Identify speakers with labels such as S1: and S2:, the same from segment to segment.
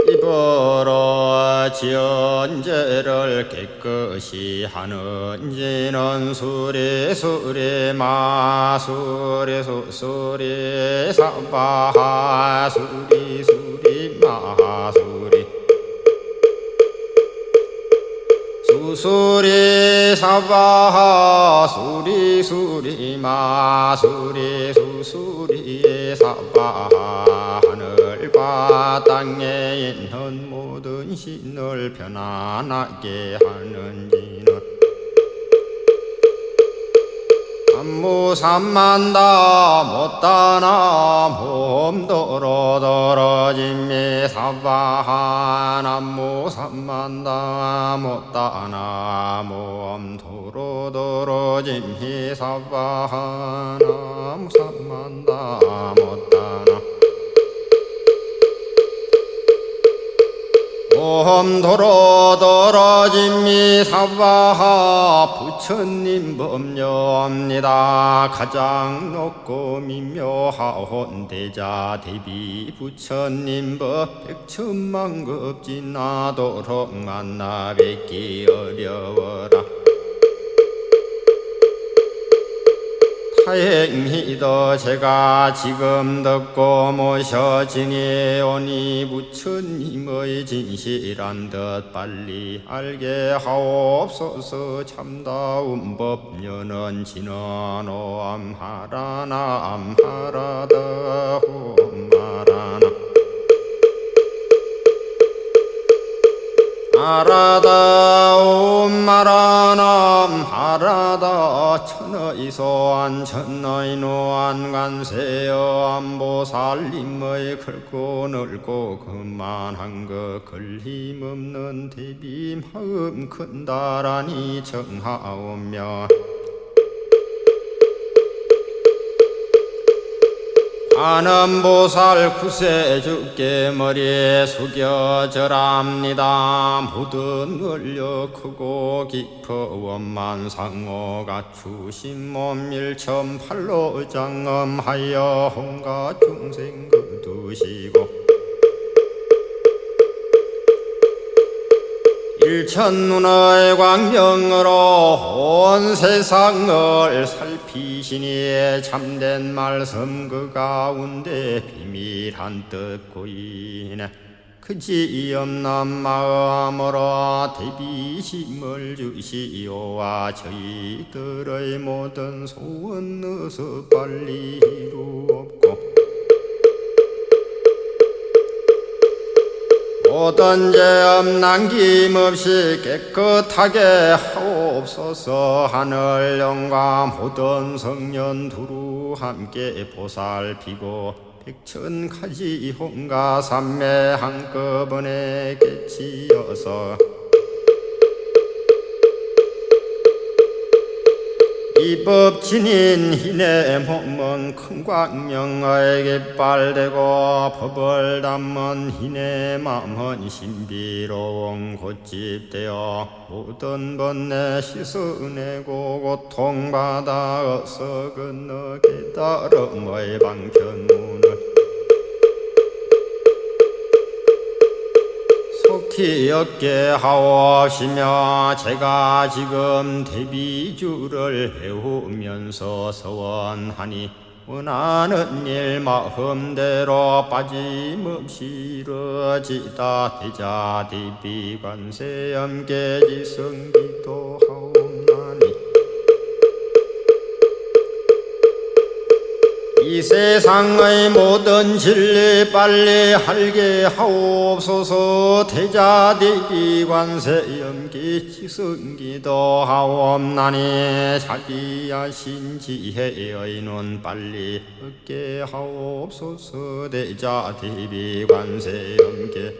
S1: 입으로 지언제를 깨끗이 하는지는 수리 마수리 수리 사바하 수리 마수리 수수리 사바하 수리 마수리 수수리 사바하 하늘과 땅에 있는 모든 신을 편안하게 하는지는 삼무삼만다 못다나 몸도로 떨어짐이 사바하 남무삼만다 못다나 몸도로 떨어짐이 사바하 남무삼만다 못다나 몸도로 떨어짐이 사바하 부처님 법녀입니다. 가장 높고 미묘하온 대자 대비 부처님 법 백천만급 지나도록 만나 뵙기 어려워라. 다행히도 제가 지금 듣고 모셔지니 오니 부처님의 진실한 듯 빨리 알게 하옵소서. 참다운 법녀는 진언오암 하라나 암하라다 홈하라나 하라다 옴마라나 하라다 천의 소안 천의 노안 관세여 안보살님의 굵고 넓고 그만한 것 걸림없는 대비 마음 큰다라니 정하오며 아는보살 구세주께 머리에 숙여절합니다. 모든 원려 크고 깊어 원만상호 갖추신 몸 일천팔로 장엄하여 온갖 중생 거두시고 일천눈의 광명으로 온 세상을 살피시니 참된 말씀 그 가운데 비밀한 뜻 고인해 그지없는 마음으로 대비심을 주시오와 저희들의 모든 소원 어서 빨리 이루옵고 모든 죄업 남김없이 깨끗하게 하옵소서. 하늘 영과 모든 성년 두루 함께 보살피고 백천가지 홍가 삼매 한꺼번에 깨치어서 이법 지닌 희내 몸은 큰 광명의 깃발되고 법을 담은 희내 마음은 신비로운 곧집되어 모든 번뇌 씻어내고 고통받아 어서 건너 깨달음의 방편문을 속히 얻게 하옵시며 제가 지금 대비주를 해오면서 서원하니 원하는 일 마음대로 빠짐없이 이루어지다. 대자 대비 관세 염계지 성기도 하옵나니 이 세상의 모든 진리 빨리 알게 하옵소서. 대자 대비 관세 염기 지성기도 하옵나니 자비하신 지혜의 눈 빨리 얻게 하옵소서. 대자 대비 관세 염기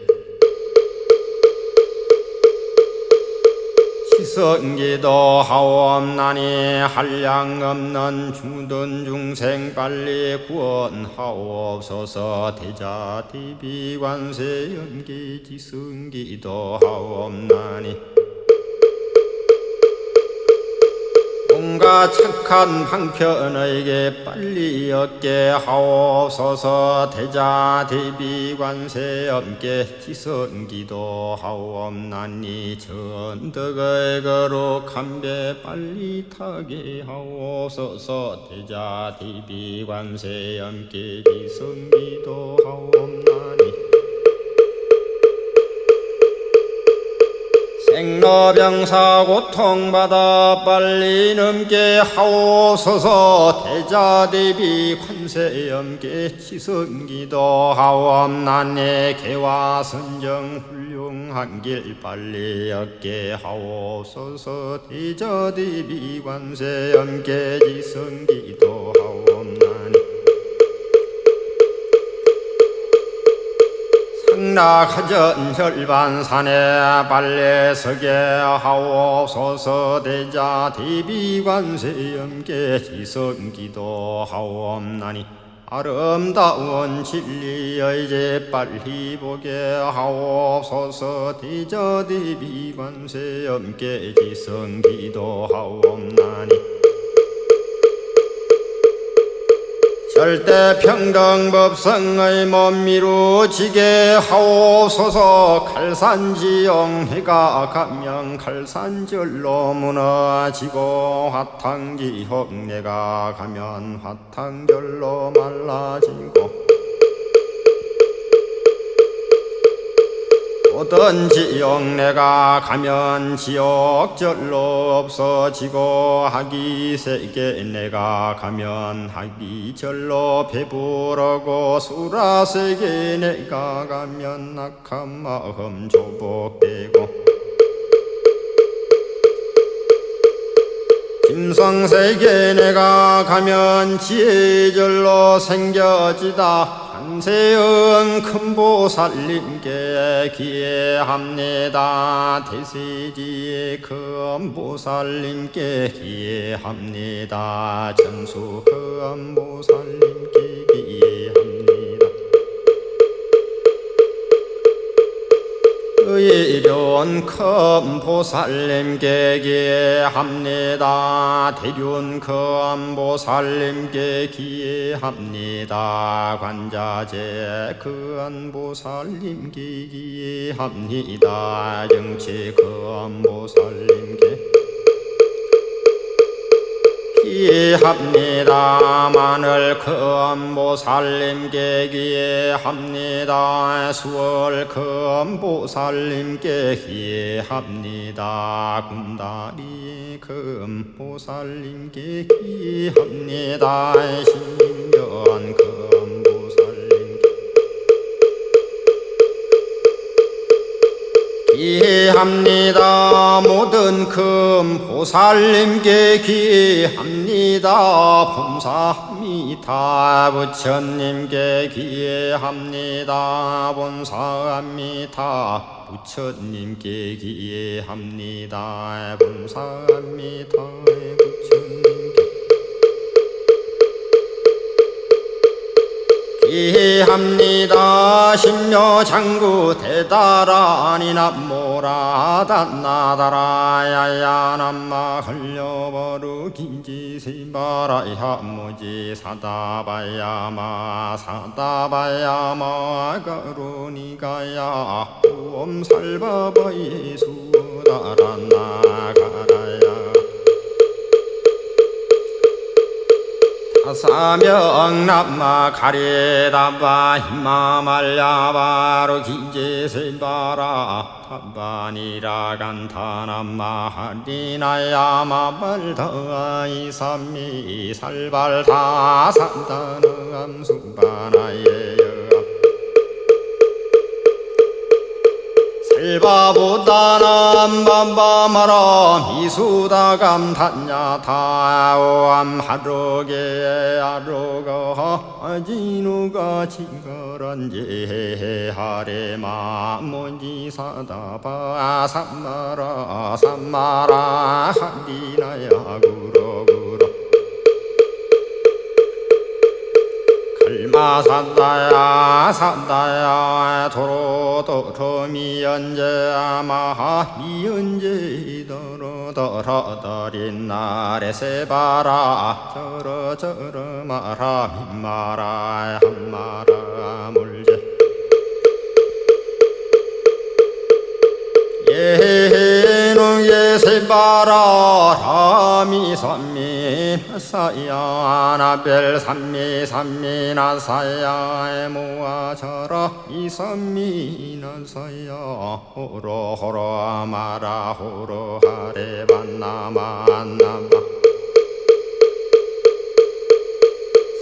S1: 지성기도 하옵나니 한량 없는 죽던 중생 빨리 구원하옵소서. 대자대비관세 연기 지성기도 하옵나니 온갖 착한 방편에게 빨리 얻게 하옵소서. 대자대비관세 염께 지성기도 하옵나니 전덕의 거룩 한배 빨리 타게 하옵소서. 대자대비관세 염께 지성기도 하옵나니 생로병사 고통받아 빨리 넘게 하옵소서. 대자대비 관세 염께 지성기도 하옵나니 개와 선정 훌륭한 길 빨리 얻게 하옵소서. 대자대비 관세 염께 지성기도 하옵나니 상락하전 혈반산에 빨리 서게 하옵소서. 대자대비관세 염께 지성기도 하옵나니 아름다운 진리의 제 빨리 보게 하옵소서. 대자대비관세 염께 지성기도 하옵나니 절대평등법성의 몸 이루지게 하옵소서. 칼산지용해가 가면 칼산절로 무너지고 화탕지형내가 가면 화탕절로 말라지고 모든 지옥내가 가면 지옥절로 없어지고 하기세계내가 가면 하기절로 배부르고 수라세계내가 가면 낙한 마음 조복되고 짐승세계내가 가면 지혜절로 생겨지다. 한세은 큰보살님께 기회합니다. 대세지의 큰보살님께 기회합니다. 전수 큰보살님께 기회합니다. 의륜 큰보살님께 기회합니다. 대륜 큰보살님께 기회합니다. 관자재 큰보살님께 기회합니다. 정치 큰보살님께 기회합니다. 마늘 큰보살님께 기회합니다. 수월 큰보살님께 기회합니다. 군다리 큰보살님께 기회합니다. 신년 큰보살님께 기회합니다. 모든 큰보살님께 기회합니다. 범사합니다. 부처님께 기회합니다. 본사합니다. 부처님께 기회합니다. 본사합니다. 부처님께 기회합니다. 심묘장구 대다라니 남모라단나다라야야 남마 흘려버루 긴지세바라야 모지 사다바야마 사다바야마 가루니가야 옴살바바이 수다란나가라야 사명남마 가리다바 힘마말야바로 긴제세바라 타바니라 간타남마 하리나야마 발다이삼미 살발다 산다능암 수바나예여 일바보다남 밤밤하라 미수다감 단야타오암 하루게 아루가 진우가 지거란제 하레마 몬지사다바 삼마라 삼마라 한디나야 구러구러 갈마산다야 산다야 도로도로 미연제 아마하 미연제 도로도로도린 날에 세바라 저러저러 마라 민마라 한마라 물제 예누예 세바라 라미 삼미 사야 나벨 삼미 삼미 나사야 모아자라 이삼미 나사야 호로 호로 마라 호로 하레 반나마 안나마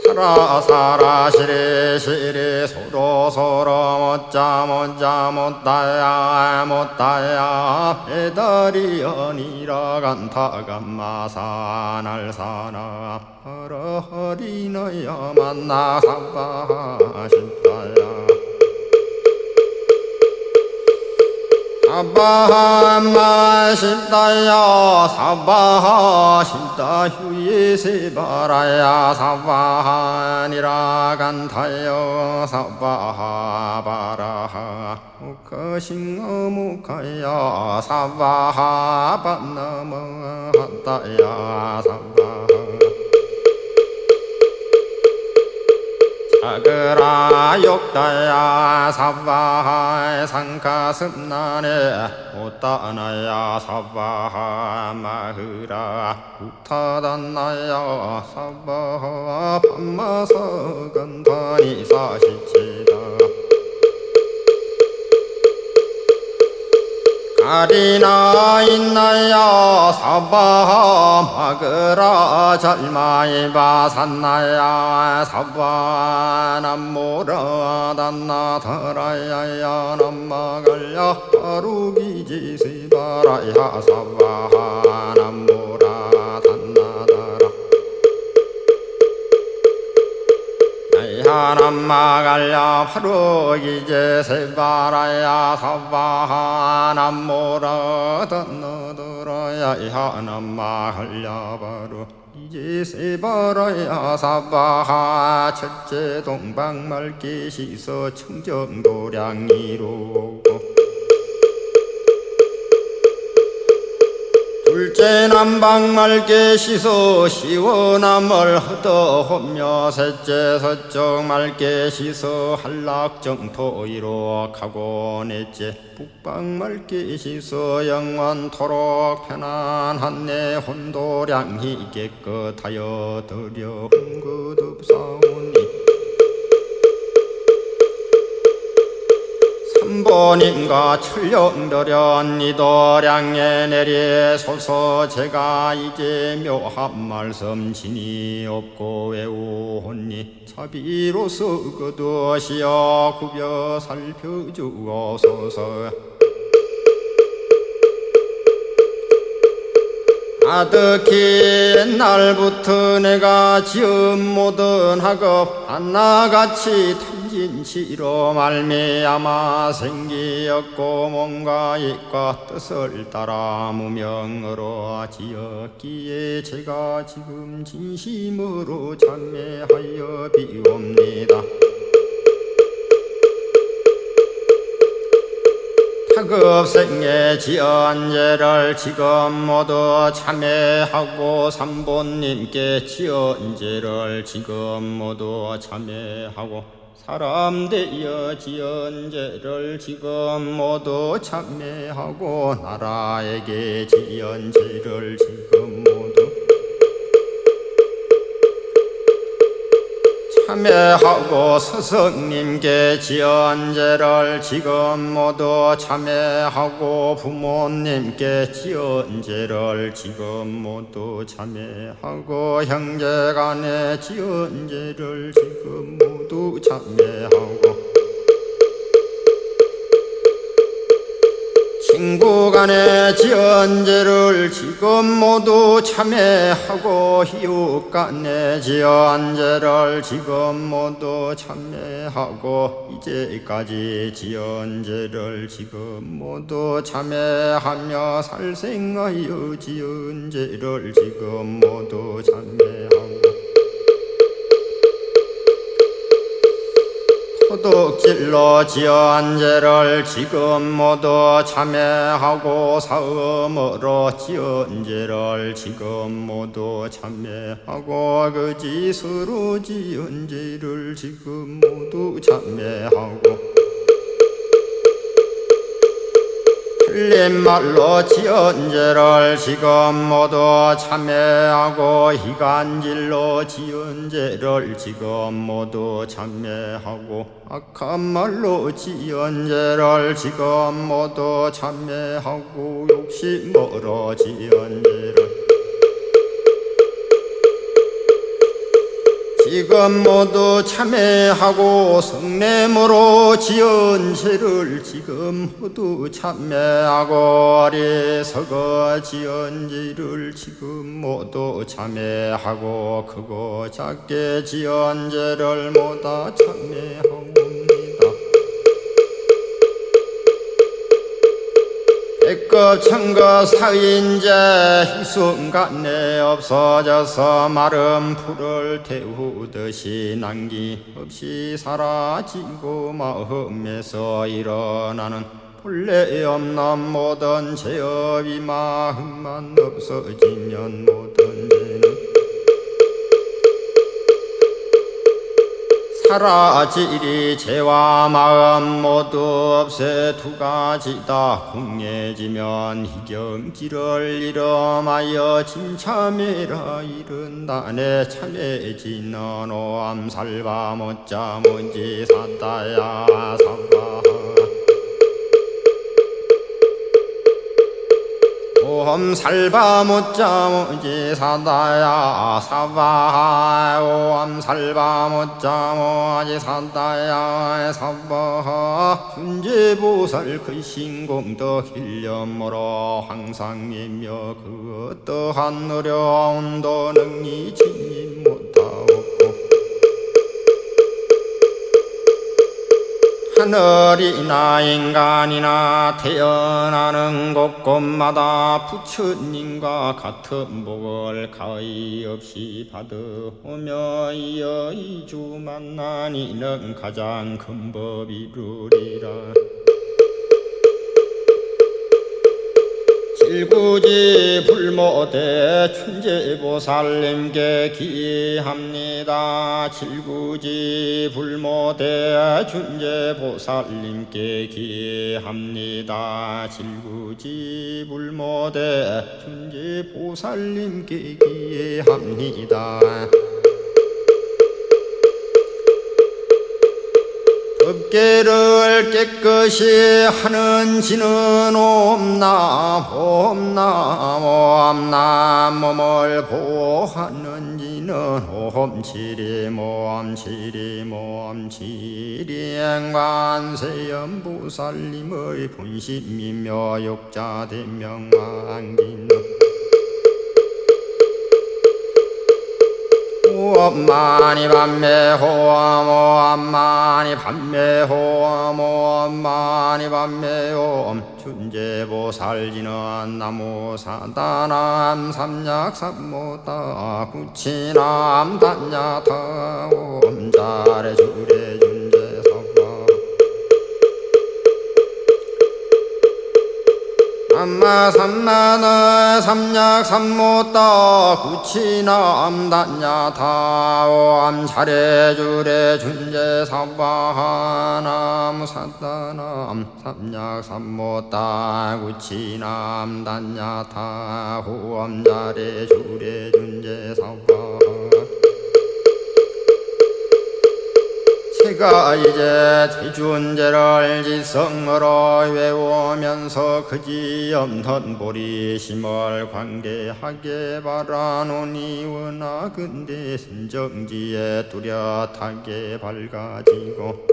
S1: 사라 사라 시리 시리 소로 소로 못자 못자 못다야 못다야 배달이 아니라 간타 감마사 날사나 하라하리나야 만나 사바하신다야 사바하마 신다야 사바하 신다 휴예 세바라야 사바하니라 간타요 사바하 바라하 무카싱어 무카야 사바하 반나마 한다야 사바하 사그라 욕다야 사바하 상가슴나네 못다나야 사바하 마흐라 우타단나야 사바하 밤마사 간다니 사시치다 가리나 있나야 사바하 마그라 잘마이바 산나야 사바 남모라 단나 더라야야 남마갈야 하루기지 세바라야 사바하 남모라 단나다라 남마갈야 하루기지 세바라야 사바하 남모라 단나더라야 남마갈야 바로 이제 세바라야 사바하 첫째 동방말기 시서 청정도량이로 둘째 남방말기 시서 시원함을 허더하며 셋째 서쪽 말기 시서 한락정토이로 가고 넷째 북방말기 시서 영원토록 편안한 내 혼도량이 깨끗하여 드려 흥긋없사오니 삼보님과 철령더련 이도량에 내리소서 제가 이제 묘한 말씀 진이 없고 외우오니 자비로서 거두시어 구벼 살펴주옵소서 아득히 옛날부터 내가 지은 모든 학업 하나같이 탐진치로 말미암아 생기었고 뭔가 이과 뜻을 따라 무명으로 지었기에 제가 지금 진심으로 참회하여 비옵니다. 학업생에 지은 죄를 지금 모두 참회하고 삼본님께 지은 죄를 지금 모두 참회하고 사람 되어 지은 죄를 지금 모두 참회하고 나라에게 지은 죄를 지금 모두 참회하고 스승님께 지은 죄를 지금 모두 참회하고 부모님께 지은 죄를 지금 모두 참회하고 형제간에 지은 죄를 지금 모두 참회하고 행구간의 지언제를 지금 모두 참회하고 희욱간의 지언제를 지금 모두 참회하고 이제까지 지언제를 지금 모두 참회하며 살생하여 지언제를 지금 모두 참회하고 도둑질로 지언제를 지금 모두 참회하고 사음으로 지언제를 지금 모두 참회하고 거짓으로 지언제를 지금 모두 참회하고 틀린 말로 지언제를 지금 모두 참회하고 희간질로 지언제를 지금 모두 참회하고 악한 말로 지언제를 지금 모두 참회하고 욕심으로 지언제를 지금 모두 참회하고 성냄으로 지언제를 지금 모두 참회하고 어리석어 지언제를 지금 모두 참회하고 크고 작게 지언제를 모두 참회하옵니다. 백급 천급 사인제 희순간에 없어져서 마른 풀을 태우듯이 남김없이 사라지고 마음에서 일어나는 본래 없는 모든 죄업이 마음만 없어지면 모든 죄는 사라지리. 죄와 마음 모두 없애 두 가지다 궁해지면 희경지를 이름하여 진참해라 이른다네. 참해지는 오암살바 못자 뭔지 사다야 사바 오암살바 못자 뭔지 사다야 사바 오암살바 못자 뭔지 사다야 사바 순제보살 그 신공덕 일념으로 항상 예며 그 어떠한 어려움도 능히 진입 못하옵고 하늘이나 인간이나 태어나는 곳곳마다 부처님과 같은 복을 가히 없이 받으오며 이어 이주 만난이는 가장 큰 법이루리라. 칠구지 불모대 춘제보살님께 기합니다. 칠구지 불모대 춘제보살님께 기합니다. 칠구지 불모대 춘제보살님께 기합니다. 법계를 깨끗이 하는 지는 옴남 옴남 옴남 몸을 보호하는 지는 옴치림 옴치림 옴치림 관세음보살님의 본심이며 욕자대명왕기는 호엄마니 밤매 호엄 호엄마니 밤매 호엄 호엄마니 밤매 호엄 춘제보살지는 나무사다남 삼약삼모다 구치남 단야타 옴자레 주레 삼마삼마나 삼약삼모따 구치남 단야타오암 차례주례 준제사바하남 사다남 삼약삼모따 구치남 단야타 호암 차례주례 준제사바 제가 이제 대준제를 지성으로 외우면서 그지 없는 보리심을 관계하게 바라노니 원하건대 선정지에 뚜렷하게 밝아지고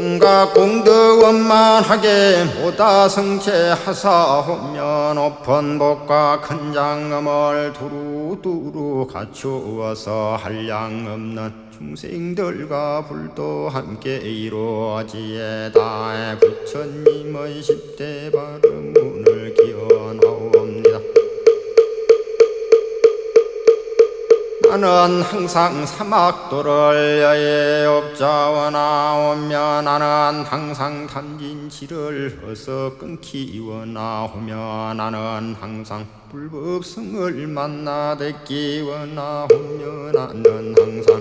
S1: 온갖 공덕 원만하게 모다 성체하사오며 높은 복과 큰 장엄을 두루두루 갖추어서 한량 없는 중생들과 불도 함께 이루어지에다 부처님의 10대 발음문을 기원하옵니다. 나는 항상 사막도를 여의업자원하오며 나는 항상 탐진치를 어서 끊기원하오며 나는 항상 불법성을 만나 뵙기원하오며 나는 항상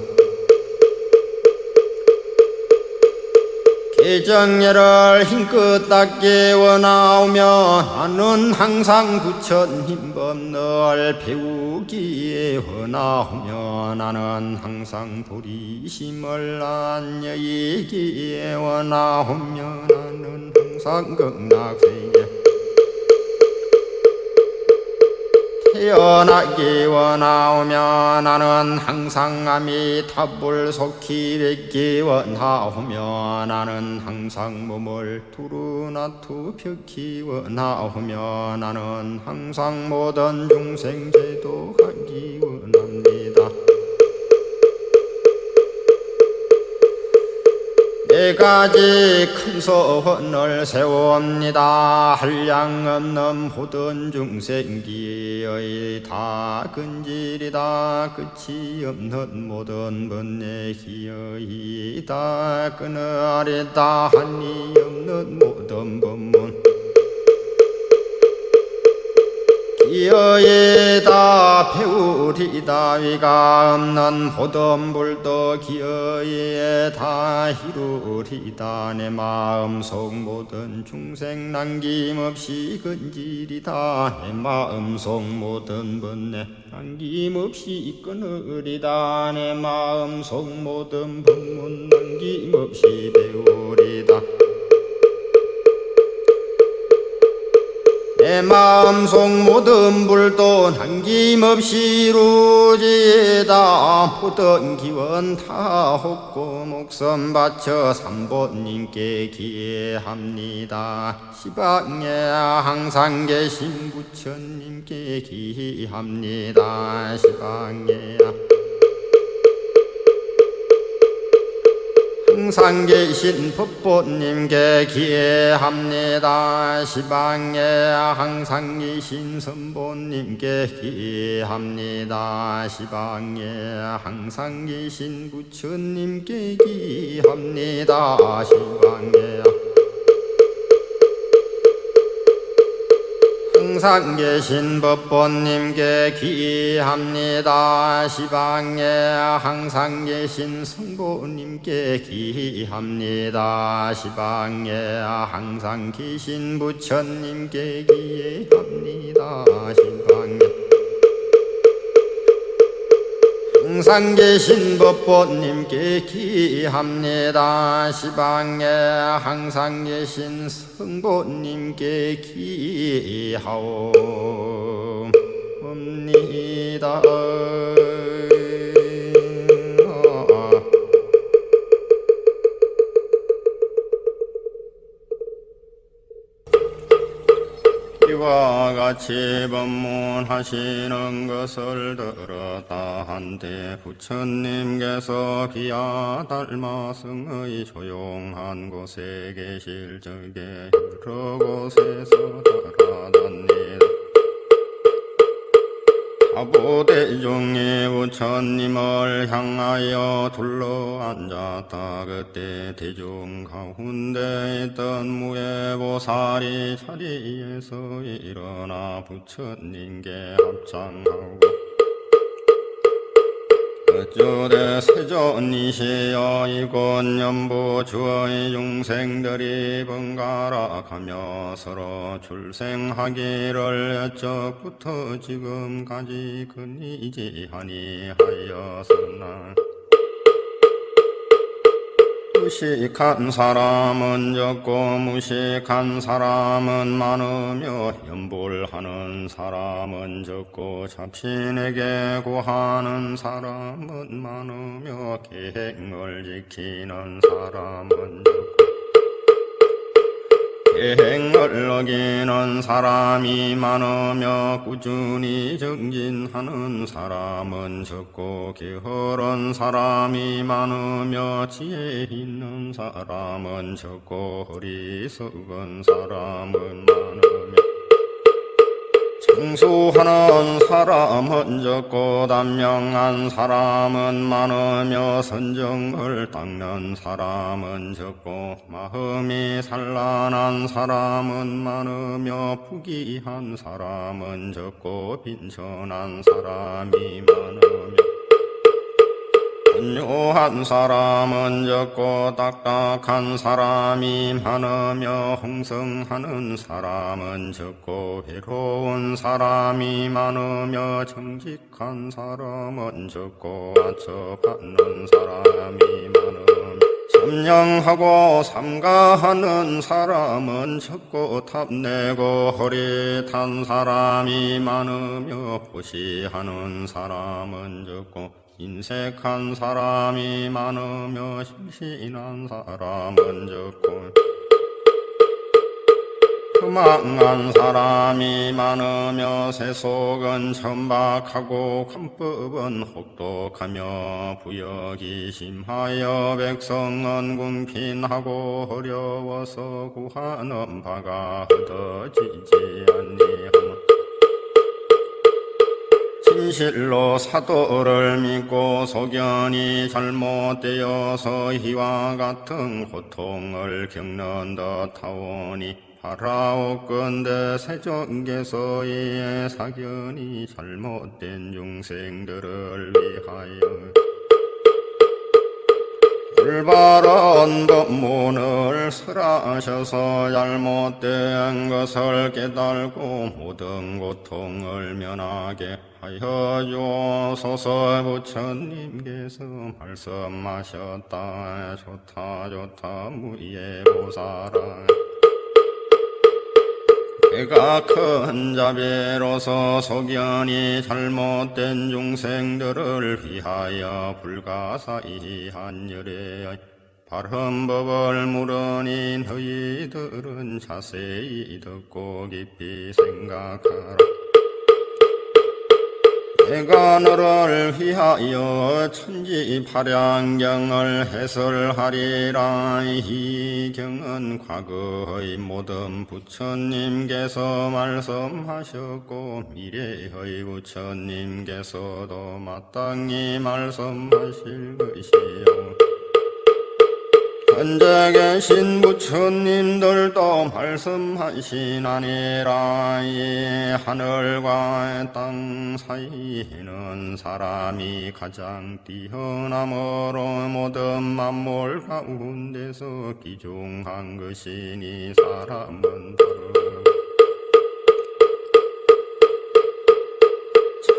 S1: 개정예를 힘껏 닦기 원하오며 나는 항상 부처님 법을 배우기에 원하오며 나는 항상 도리심을 안여이기에 원하오며 나는 항상 극락세계 태어나기 원하오며 나는 항상 아미타불 속히 뵙기 원하오며 나는 항상 몸을 두루나투 펴기 원하오며 나는 항상 모든 중생 제도하기 원합니다. 네 가지 큰 소원을 세웁니다. 한량 없는 모든 중생기의 다 근질이다. 끝이 없는 모든 번뇌 기어이다. 끊어리다 한이 없는 모든 법문 기어이다 배우리다 위가 없는 모든 불도 기어이다 이루리다. 내 마음속 모든 중생 남김없이 근질이다. 내 마음속 모든 번뇌 남김없이 끊으리다. 내 마음속 모든 법문 남김없이 배우리다. 내 마음속 모든 불도 남김없이 이루지다. 모든 기원 다 헛고 목숨 바쳐 삼보님께 기합니다. 시방에 항상 계신 부처님께 기합니다. 시방에 항상 계신 법보님께 기합니다. 시방에 항상 계신 선보님께 기합니다. 시방에 항상 계신 부처님께 기합니다. 시방에 항상 계신 법보님께 기합니다. 시방에 항상 계신 성보님께 기합니다. 시방에 항상 계신 부처님께 기합니다. 시방에 항상 계신 법보님께 기합니다. 시방에 항상 계신 성보님께 기하옵니다. 이와 같이 법문하시는 것을 들었다 한때 부처님께서 비야 달마승의 조용한 곳에 계실 적에 여러 곳에서 돌아다니다. 아부대중이 부처님을 향하여 둘러앉았다. 그때 대중 가운데 있던 무예보살이 자리에서 일어나 부처님께 합장하고 어쩌되 세존이시여 이곳 연부 주의 중생들이 번갈아 가며 서로 출생하기를 여적부터 지금까지 근이지하니 하였으나 무식한 사람은 적고 무식한 사람은 많으며 연불하는 사람은 적고 잡신에게 구하는 사람은 많으며 계행을 지키는 사람은 적고 계행을 어기는 사람이 많으며 꾸준히 정진하는 사람은 적고 게으른 사람이 많으며 지혜 있는 사람은 적고 어리석은 사람은 많으며 청수하는 사람은 적고 단명한 사람은 많으며 선정을 닦는 사람은 적고 마음이 산란한 사람은 많으며 부귀한 사람은 적고 빈천한 사람이 많으며 온유한 사람은 적고 딱딱한 사람이 많으며 홍성하는 사람은 적고 외로운 사람이 많으며 정직한 사람은 적고 아처받는 사람이 많으며 점령하고 삼가하는 사람은 적고 탐내고 허릿한 사람이 많으며 보시하는 사람은 적고 인색한 사람이 많으며 심신한 사람은 적고 흠망한 사람이 많으며 세속은 천박하고 관법은 혹독하며 부역이 심하여 백성은 궁핍하고 어려워서 구하는 바가 얻어지지 아니하며 진실로 사도를 믿고 소견이 잘못되어서 이와 같은 고통을 겪는 듯하오니 바라옵건대 세존께서의 사견이 잘못된 중생들을 위하여 올바른 법문을 설하셔서 잘못된 것을 깨달고 모든 고통을 면하게 하여 주옵소서. 부처님께서 말씀하셨다. 좋다 무예보살아. 내가 큰 자비로서 소견이 잘못된 중생들을 위하여 불가사의한 열애의 바른 법을 물으니 너희들은 자세히 듣고 깊이 생각하라. 내가 너를 위하여 천지파량경을 해설하리라. 이 경은 과거의 모든 부처님께서 말씀하셨고 미래의 부처님께서도 마땅히 말씀하실 것이요 현재 계신 부처님들도 말씀하시나니라. 이 하늘과 땅 사이에는 사람이 가장 뛰어남으로 모든 만물 가운데서 귀중한 것이니 사람은 다르고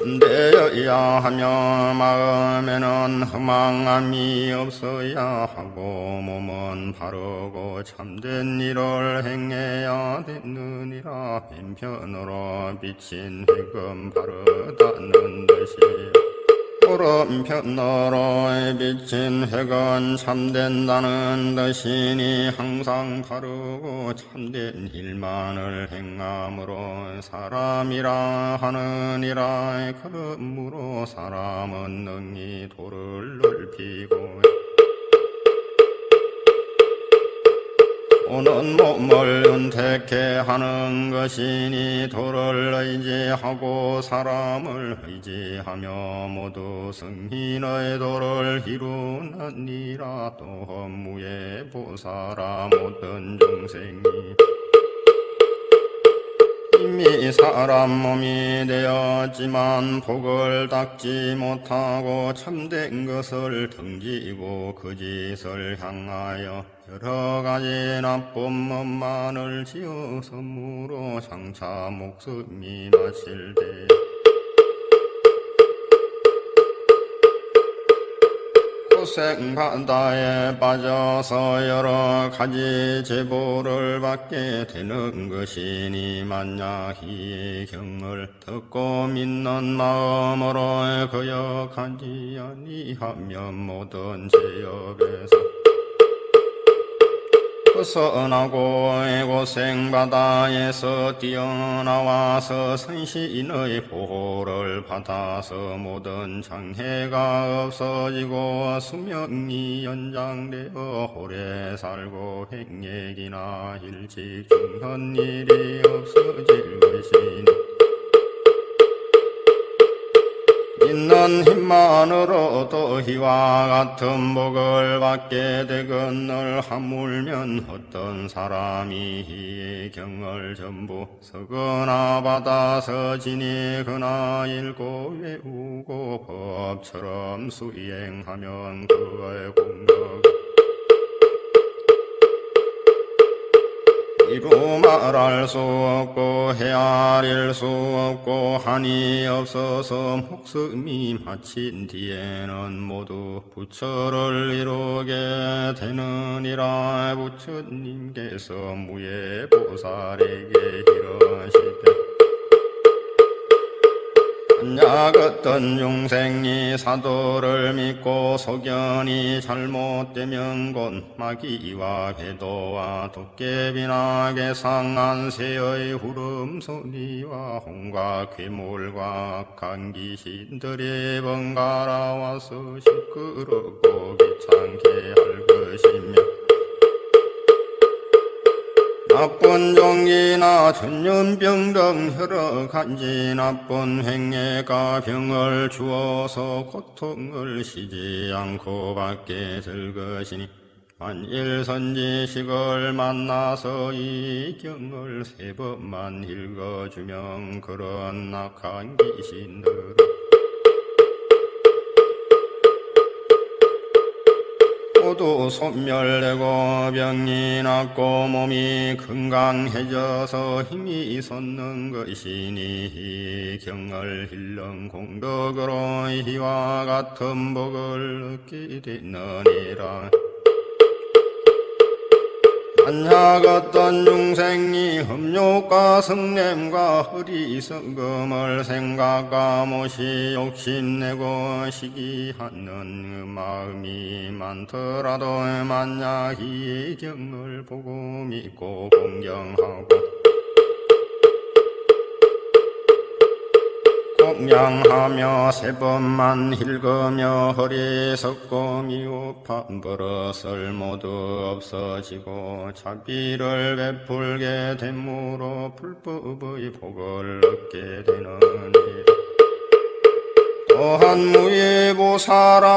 S1: 참되어야 하며 마음에는 허망함이 없어야 하고 몸은 바르고 참된 일을 행해야 되느니라. 왼편으로 비친 핵은 바르다는 것이야. 오른편으로 비친 핵은 참된다는 뜻이니 항상 바르고 참된 일만을 행함으로 사람이라 하느니라. 그러므로 사람은 능히 도를 넓히고 오는 몸을 은택해 하는 것이니 도를 의지하고 사람을 의지하며 모두 승인의 도를 이루느니라. 또 무예보살아. 모든 중생이 이미 사람 몸이 되었지만 복을 닦지 못하고 참된 것을 등지고 거짓을 향하여 여러 가지 나쁜 법만을 지었으므로 장차 목숨이 마칠 때 고생바다에 빠져서 여러 가지 제보를 받게 되는 것이니 만약 이 경을 듣고 믿는 마음으로 거역하지 아니하면 모든 죄업에서 허선하고 고생바다에서 뛰어나와서 선신의 보호를 받아서 모든 장애가 없어지고 수명이 연장되어 오래 살고 행액이나 일찍 죽는 일이 없어질 것이니 있는 힘만으로도 이와 같은 복을 받게 되거늘 하물면 어떤 사람이 이 경을 전부 서거나 받아서 지니거나 읽고 외우고 법처럼 수행하면 그의 공덕 이루 말할 수 없고 헤아릴 수 없고 한이 없어서 목숨이 마친 뒤에는 모두 부처를 이루게 되느니라. 부처님께서 무예보살에게 이르시되 만약 어떤 중생이 사도를 믿고 소견이 잘못되면 곧 마귀와 궤도와 도깨비나 개상한 새의 울음소리와 홍과 괴물과 악한 귀신들이 번갈아 와서 시끄럽고 귀찮게 할 것이며 나쁜 종이나 전염병 등 여러 가지 나쁜 행해가 병을 주어서 고통을 쉬지 않고 받게 될 것이니 만일 선지식을 만나서 이 경을 3번만 읽어주면 그런 악한 귀신들은 모두 소멸되고 병이 낫고 몸이 건강해져서 힘이 솟는 것이니 이 경을 읽는 공덕으로 이와 같은 복을 얻게 되느니라. 만약 어떤 중생이 험욕과 성냄과 어리석음을 생각과 못이 욕심내고 시기하는 마음이 많더라도 만약 이 경을 보고 믿고 공경하고 공양하며 3번만 읽으며 어리석고 미흡한 버릇을 모두 없어지고 자비를 베풀게 되므로 불법의 복을 얻게 되느니라. 또한 무예보살아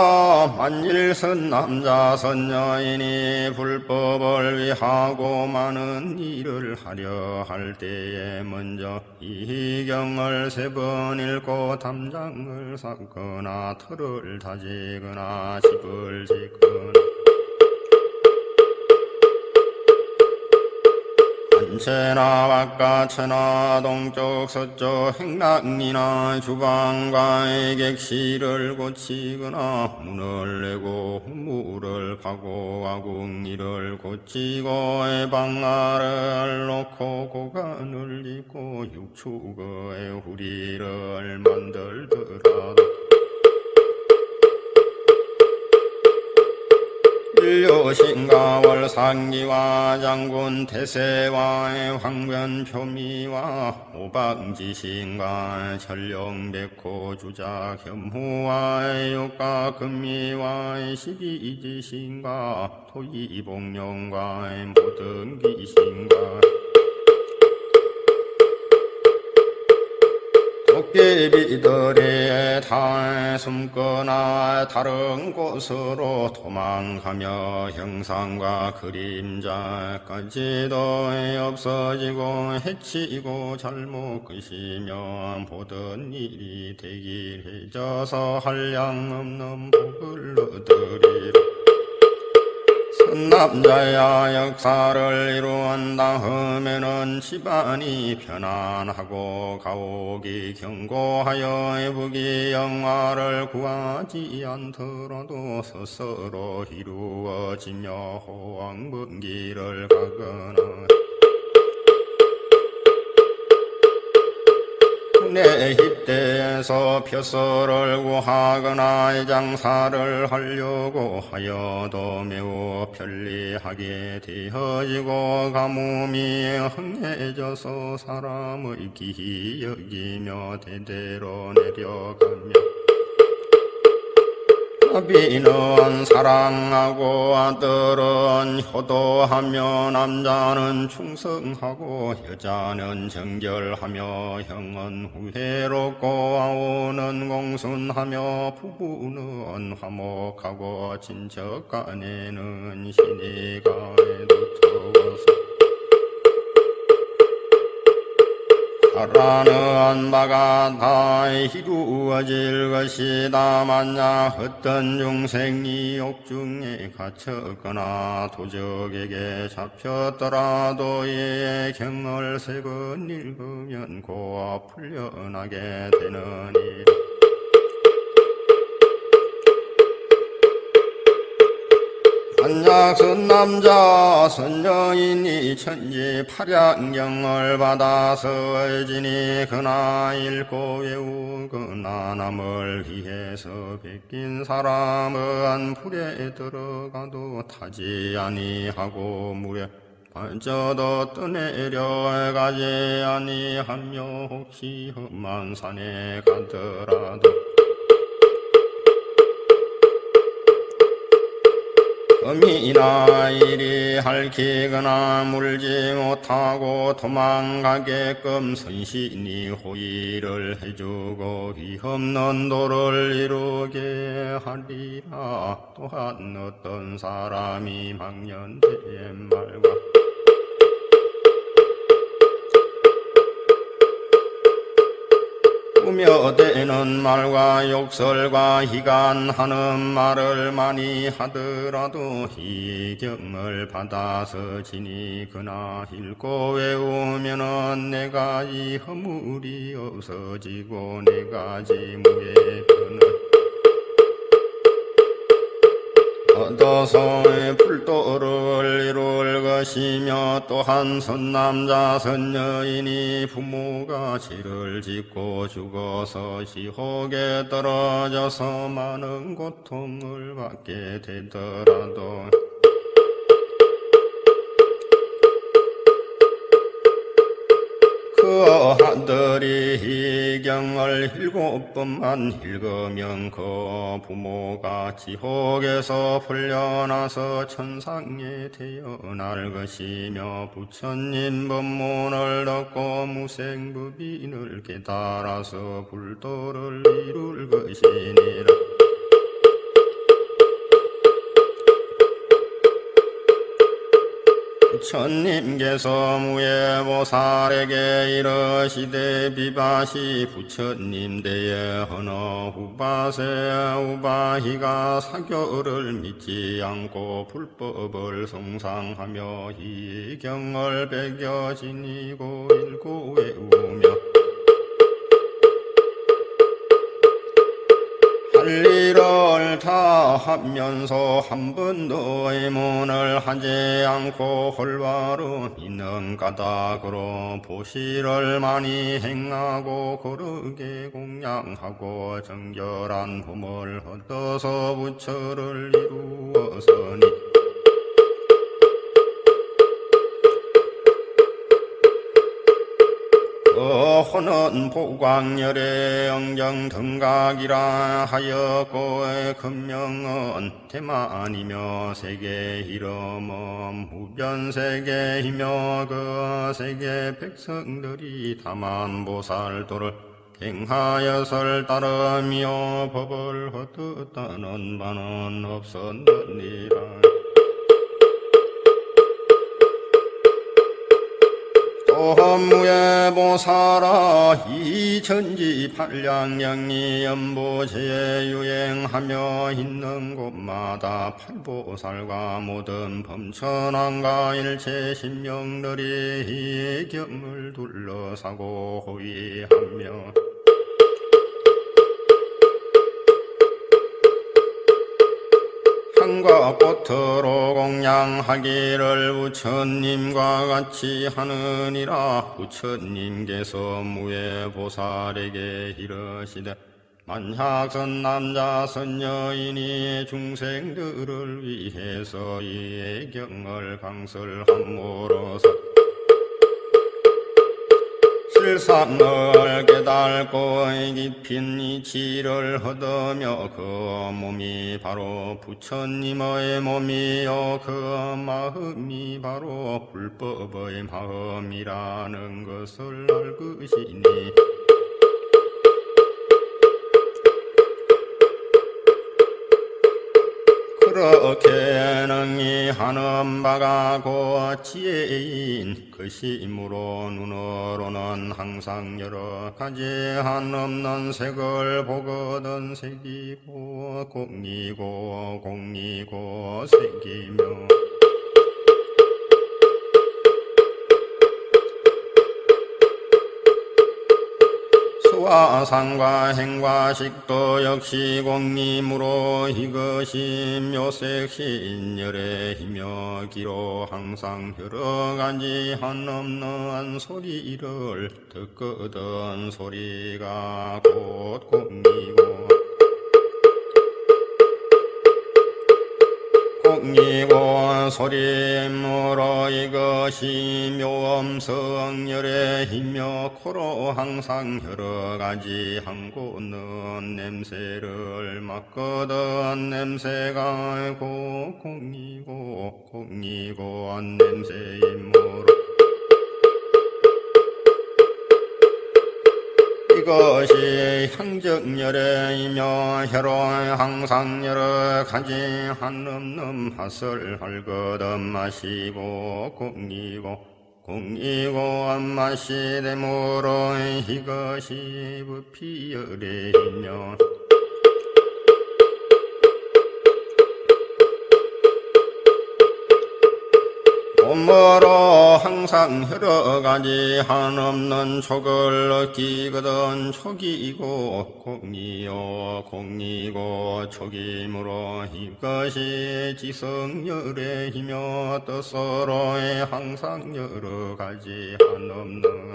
S1: 만일 선남자 선여인이 불법을 위하고 많은 일을 하려 할 때에 먼저 이 경을 3번 읽고 담장을 쌓거나 터를 다지거나 집을 짓거나 전체나 바깥체나 동쪽 서쪽 행랑이나 주방과의 객실을 고치거나 문을 내고 후물을 파고 아궁이를 고치고 방아를 놓고 고간을 잇고 육축의 후리를 만들더라도 일요신가 월상기와 장군 태세와 황변표미와 오방지신과 전령백호 주작 현무와 육가 금미와 십이지신과 토이복룡과 모든 귀신과 도깨비들이 다 숨거나 다른 곳으로 도망가며 형상과 그림자까지도 없어지고 해치고 잘못 끄시며 모든 일이 대길해져서 한량없는 복을 얻으리라. 선남자야 역사를 이루은 다음에는 집안이 편안하고 가옥이 견고하여 부귀 영화를 구하지 않더라도 스스로 이루어지며 호황 길을 가거나 은혜 입대에서 벼슬을 구하거나 장사를 하려고 하여도 매우 편리하게 되어지고 가뭄이 흥해져서 사람의 기히 여기며 대대로 내려가며 아비는 사랑하고 아들은 효도하며 남자는 충성하고 여자는 정결하며 형은 후회롭고 아우는 공순하며 부부는 화목하고 친척 간에는 신이 가에도 더워서 하라는 바가 다 이루어질 것이다. 만약 어떤 중생이 옥중에 갇혔거나 도적에게 잡혔더라도 이의 경을 3번 읽으면 곧 풀려나게 되느니라. 만약 선남자 선여인이 천지 팔양경을 받아서 지니 그나 읽고 외우거나 남을 위해서 베낀 사람은 불에 들어가도 타지 아니하고 물에 빠져도 떠내려 가지 아니하며 혹시 험한 산에 가더라도 금이나 일이 핥히거나 물지 못하고 도망가게끔 선신이 호의를 해주고 위없는 도를 이루게 하리라. 또한 어떤 사람이 망년된 말과 꾸며대는 말과 욕설과 희간하는 말을 많이 하더라도 이 경을 받아서 지니 그나 읽고 외우면은 4가지 허물이 없어지고 4가지 무의 변을 얻어서 불도를 이룰 것이며 또한 선남자 선여인이 부모가 죄를 짓고 죽어서 지옥에 떨어져서 많은 고통을 받게 되더라도 그 아들이 이 경을 7번만 읽으면 그 부모가 지옥에서 풀려나서 천상에 태어날 것이며 부처님 법문을 듣고 무생부빈을 깨달아서 불도를 이룰 것이니라. 부처님께서 무예보살에게 이르시되 비바시 부처님 대에 어느 우바세 우바희가 사교를 믿지 않고 불법을 숭상하며 이 경을 배겨 지니고 읽고 외우며 할 일을 다 하면서 한 번도 의문을 하지 않고 홀바로 있는 까닭으로 보시를 많이 행하고 거룩에 공양하고 정결한 hum을 얻어서 부처를 이루었으니 호는 보광열의 영정등각이라 하였고 금명은 대만이며 세계 이름은 무변세계이며 그 세계 백성들이 다만보살도를 갱하여설 따르며 법을 헛듣다는 바는 없었느니라. 무예보살아 이 천지 팔량영이 연보제에 유행하며 있는 곳마다 팔보살과 모든 범천왕과 일체 신명들이 이 경을 둘러싸고 호위하며 상과 꽃으로 공양하기를 부처님과 같이 하느니라. 부처님께서 무외보살에게 이르시되 만약 선남자 선여인이 중생들을 위해서 이 애경을 강설함으로써 실상을 깨달고 깊은 이치를 얻으며 그 몸이 바로 부처님의 몸이요 그 마음이 바로 불법의 마음이라는 것을 알 것이니 그렇게 능히하는 바가 곧 지혜인 것이므로 눈으로는 항상 여러 가지 한없는 색을 보거든 색이고 공이고 공이고 색이며 수와 상과 행과 식도 역시 공이므로 이것이 묘색신열의 힘여 기로 항상 여러 가지 한없는 소리를 듣거든 소리가 곧 공이고 공이고 소리므로 이것이 묘음성열의 힘여 코로 항상 여러 가지 한곳은 냄새를 맡거든 냄새가 고 공이고 공이고 냄새이므로 이것이 향정열애이며 혀로 항상 여러 가지 한없는 맛을 헐거든 마시고 공이고 공이고 맛이 되므로 이것이 부피열애이며 몸으로 항상 여러 가지 한없는 촉을 느끼거든 촉이고 공이요 공이고 촉이므로 이것이 지성열의 힘여 뜻으로의 항상 여러 가지 한없는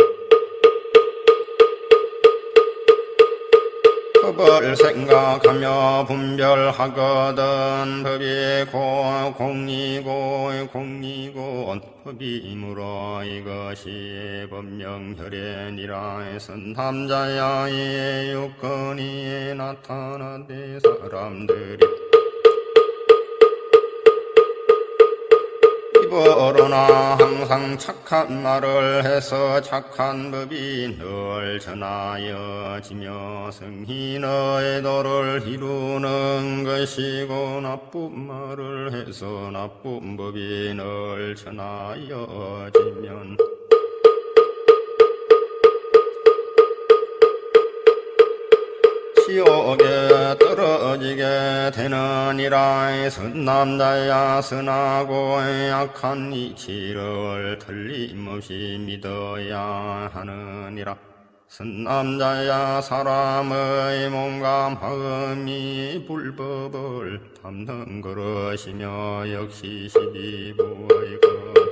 S1: 법을 생각하며 분별하거든 법이 고 공이고 공이고 법이므로 이것이 법명혈연이라 선탐자야의 육건이 나타나되 사람들이 입으로나 항상 착한 말을 해서 착한 법이 늘 전하여지며 성인의 도를 이루는 것이고 나쁜 말을 해서 나쁜 법이 늘 전하여지면 지옥에 떨어지게 되느니라. 선남자야 선하고 악한 이치를 틀림없이 믿어야 하느니라. 선남자야 사람의 몸과 마음이 불법을 담는 것이며 역시 12부의 것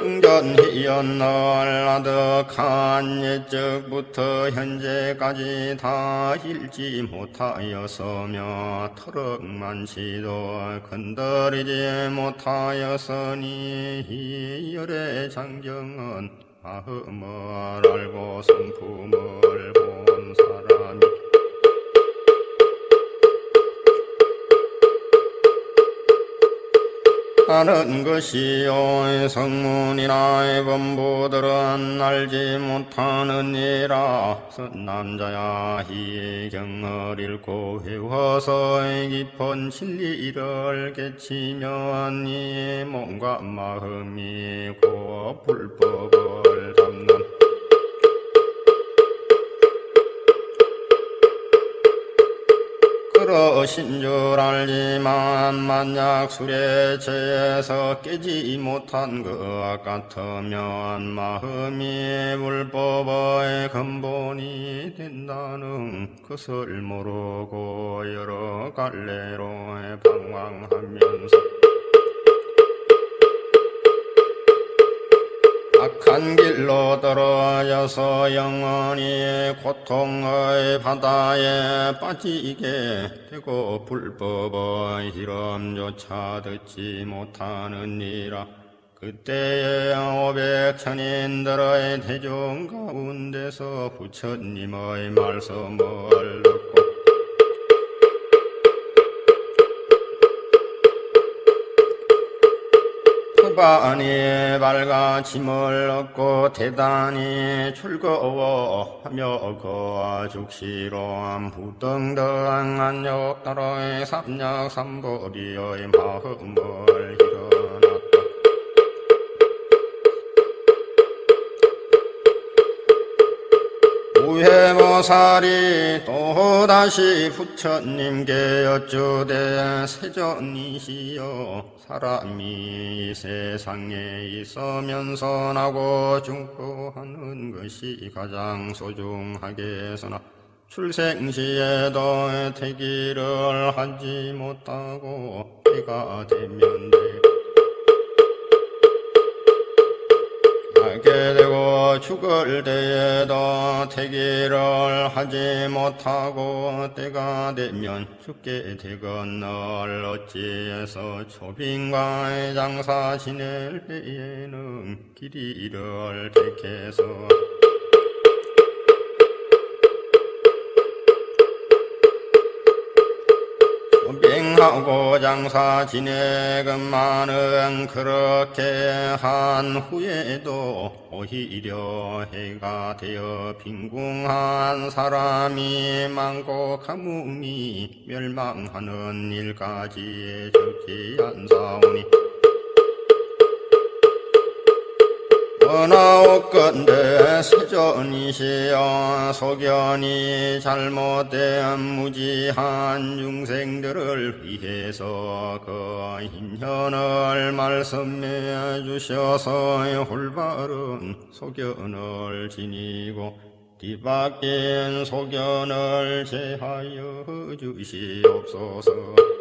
S1: 정전희연 아득한 옛적부터 현재까지 다 잃지 못하였으며 터럭만치도 건드리지 못하였으니 이 열의 장정은 마음을 알고 성품을 본 사람이 아는 것이요 성문이나 범부들은 알지 못하느니라. 선남자야 이 경을 읽고 외워서 깊은 진리를 깨치면 이 몸과 마음이 곧 불법을 잡는 그러신 줄 알지만 만약 술에 취해서 깨지 못한 것 같으면 마음이 불법의 근본이 된다는 것을 모르고 여러 갈래로 방황하면서 악한 길로 떨어져서 영원히 고통의 바다에 빠지게 되고 불법의 이름조차 듣지 못하느니라. 그때에 500천인들의 대중 가운데서 부처님의 말씀을 듣고 후반이 밝아 짐을 얻고 대단히 즐거워하며 그 죽시로한 부등등한 역다로의 삼약삼보리의 마음을 일어났다. 우회보살이 또다시 부처님께 여쭈되 세존이시여 사람이 이 세상에 있으면서 나고 죽고 하는 것이 가장 소중하겠으나 출생시에도 태기를 하지 못하고 때가 되면 하게 되고 죽을 때에도 태기를 하지 못하고 때가 되면 죽게 되거늘 어찌해서 초빙과의 장사 지낼 때에는 길이를 택해서 초빙하고 장사 지내건만은 그렇게 한 후에도 오히려 해가 되어 빈궁한 사람이 많고 가뭄이 멸망하는 일까지 적지 않사오니 나옵건대 세존이시여 소견이 잘못된 무지한 중생들을 위해서 그 인연을 말씀해 주셔서 올바른 소견을 지니고 뒤바뀐 소견을 제하여 주시옵소서.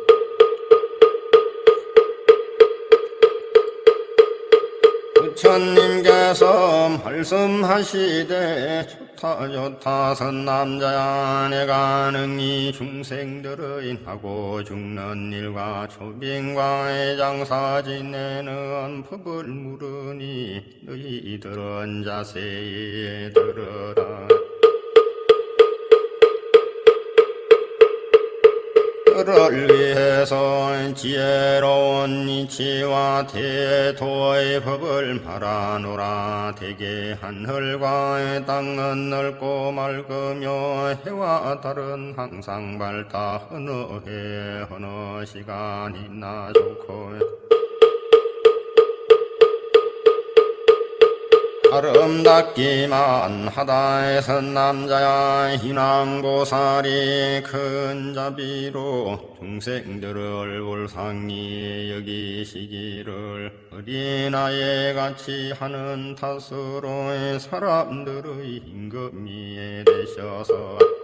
S1: 부처님께서 말씀하시되 좋다 선남자야 내가 능히 중생들의 하고 죽는 일과 초빙과의 장사 지내는 법을 물으니 너희들은 자세히 들으라. 그를 위해서 지혜로운 이치와 대도의 법을 말하노라. 대개 하늘과 땅은 넓고 맑으며 해와 달은 항상 밝다. 어느 해 어느 시간이나 좋고 아름답기만 하다 선남자야 희망보살이 큰 자비로 중생들을 불쌍히 여기시기를 어린아이 같이 하는 탓으로 사람들의 임금이 되셔서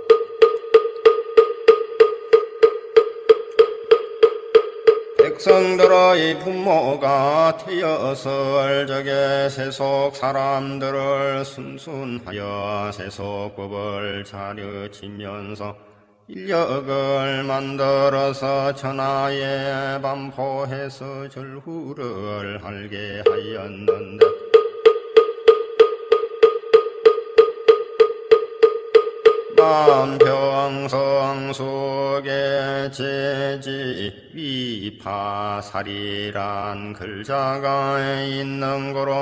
S1: 백성들의 부모가 되었을 적에 세속 사람들을 순순하여 세속법을 가르치면서 인력을 만들어서 천하에 반포해서 절후를 알게 하였는데 만평성 속에 제지 위파살이란 글자가 있는 거로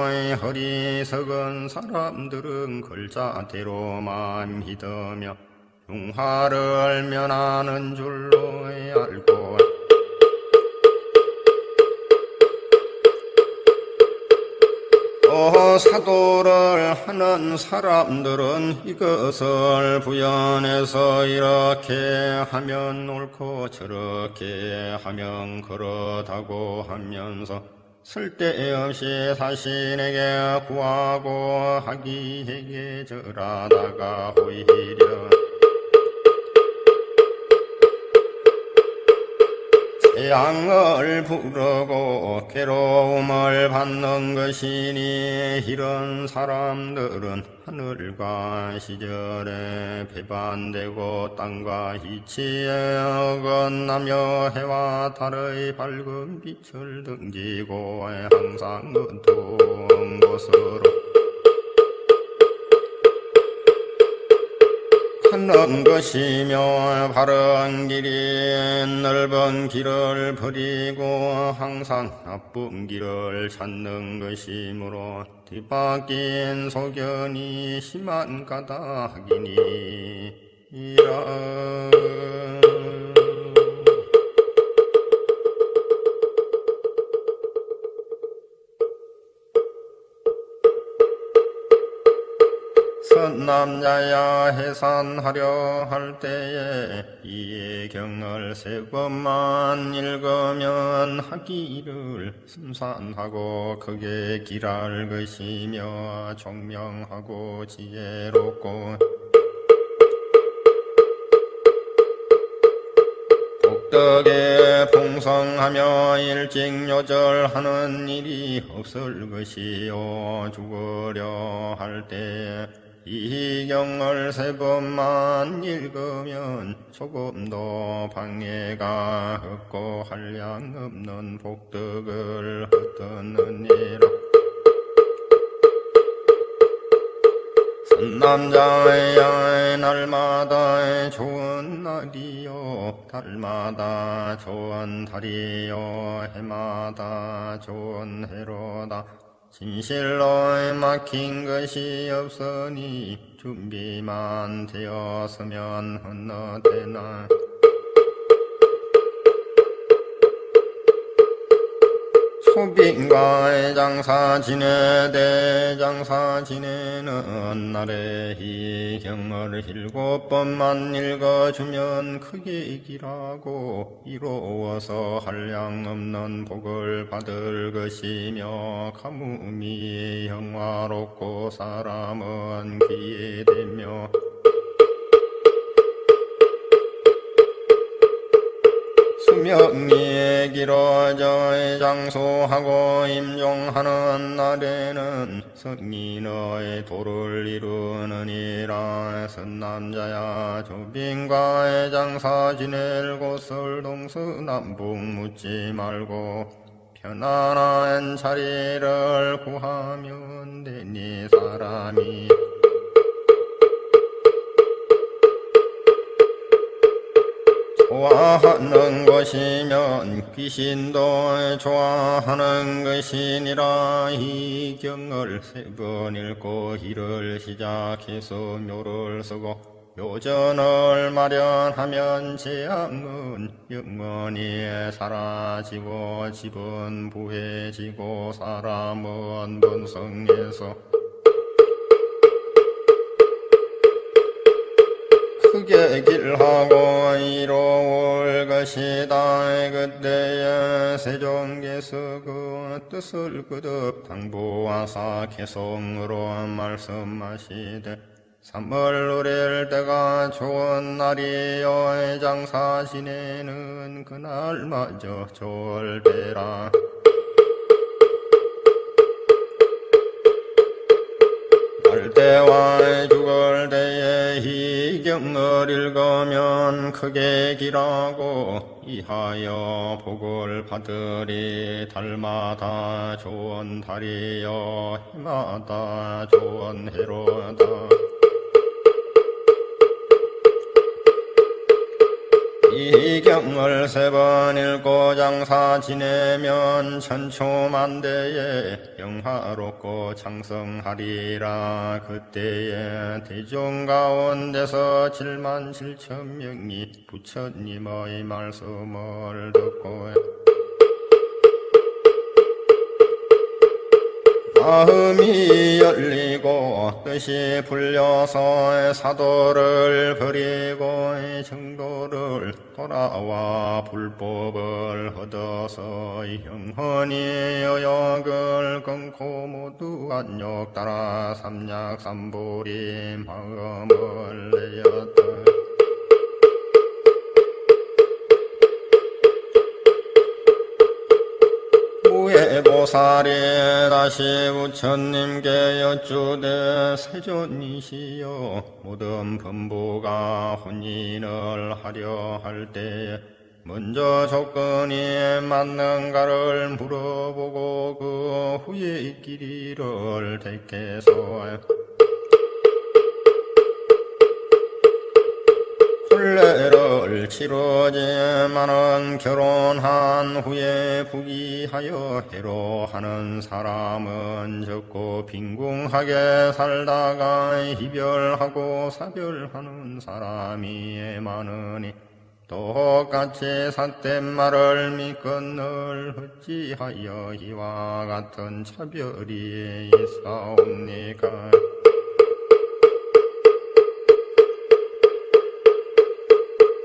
S1: 어리석은 사람들은 글자대로만 믿으며 흉화를 면하는 줄로 알고 또 사도를 하는 사람들은 이것을 부연해서 이렇게 하면 옳고 저렇게 하면 그렇다고 하면서 쓸데없이 자신에게 구하고 하기에게 절하다가 오히려 재앙을 부르고 괴로움을 받는 것이니 이런 사람들은 하늘과 시절에 배반되고 땅과 이치에 어긋나며 해와 달의 밝은 빛을 등지고 항상 어두운 곳으로 하는 것이며 바른 길이 넓은 길을 버리고 항상 나쁜 길을 찾는 것이므로 뒤바뀐 소견이 심한 까닭이니라. 선남자야 해산하려 할 때에 이 경을 3번만 읽으면 하기를 심산하고 크게 길할 것이며 총명하고 지혜롭고 복덕에 풍성하며 일직요절하는 일이 없을 것이요. 죽으려 할 때에 이 경을 3번만 읽으면 조금도 방해가 없고 한량없는 복덕을 얻느니라. 선남자의 날마다 좋은 날이요 달마다 좋은 달이요 해마다 좋은 해로다. 진실로 막힌 것이 없으니 준비만 되었으면 어느 때나 소빈과의 장사 지내 대장사 지내는 날에 이 경을 7번만 읽어주면 크게 길하고 이로워서 한량 없는 복을 받을 것이며 가뭄이 영화롭고 사람은 귀에 대며 수명이 길어져 장수하고 임종하는 날에는 성인의 도를 이루느니라. 선남자야 조빈과의 장사 지낼 곳을 동서남북 묻지 말고 편안한 자리를 구하면 되니 사람이 좋아하는 것이면 귀신도 좋아하는 것이니라. 이 경을 3번 읽고 이를 시작해서 묘를 쓰고 묘전을 마련하면 재앙은 영원히 사라지고 집은 부해지고 사람은 번성해서 크게 길하고 이로울 것이다. 그때에 세종께서 그 뜻을 거듭 당부하사 개성으로 말씀하시되 3월 누릴 때가 좋은 날이요 장사 지내는 그날마저 좋을 때라. 갈 때와 죽을 때에 이 경을 읽으면 크게 길하고 이하여 복을 받으리. 달마다 좋은 달이요 해마다 좋은 해로다. 이 경을 3번 읽고 장사 지내면 천초만대에 영화롭고 창성하리라. 그때에 대중 가운데서 7만 7천 명이 부처님의 말씀을 듣고 마음이 열리고 뜻이 풀려서 사도를 버리고 정도를 돌아와 불법을 얻어서 영원히 여역을 끊고 모두 안욕 따라 삼약삼불이 마음을 내었다. 무예보살이 다시 부처님께 여쭈되 세존이시여 모든 범부가 혼인을 하려 할 때에 먼저 조건이 맞는가를 물어보고 그 후에 이 길이를 택해서 혼례를 치르지만은 결혼한 후에 부귀하여 해로하는 사람은 적고 빈궁하게 살다가 이별하고 사별하는 사람이 많으니 똑같이 삿된 말을 믿건을 어찌하여 이와 같은 차별이 있사옵니까?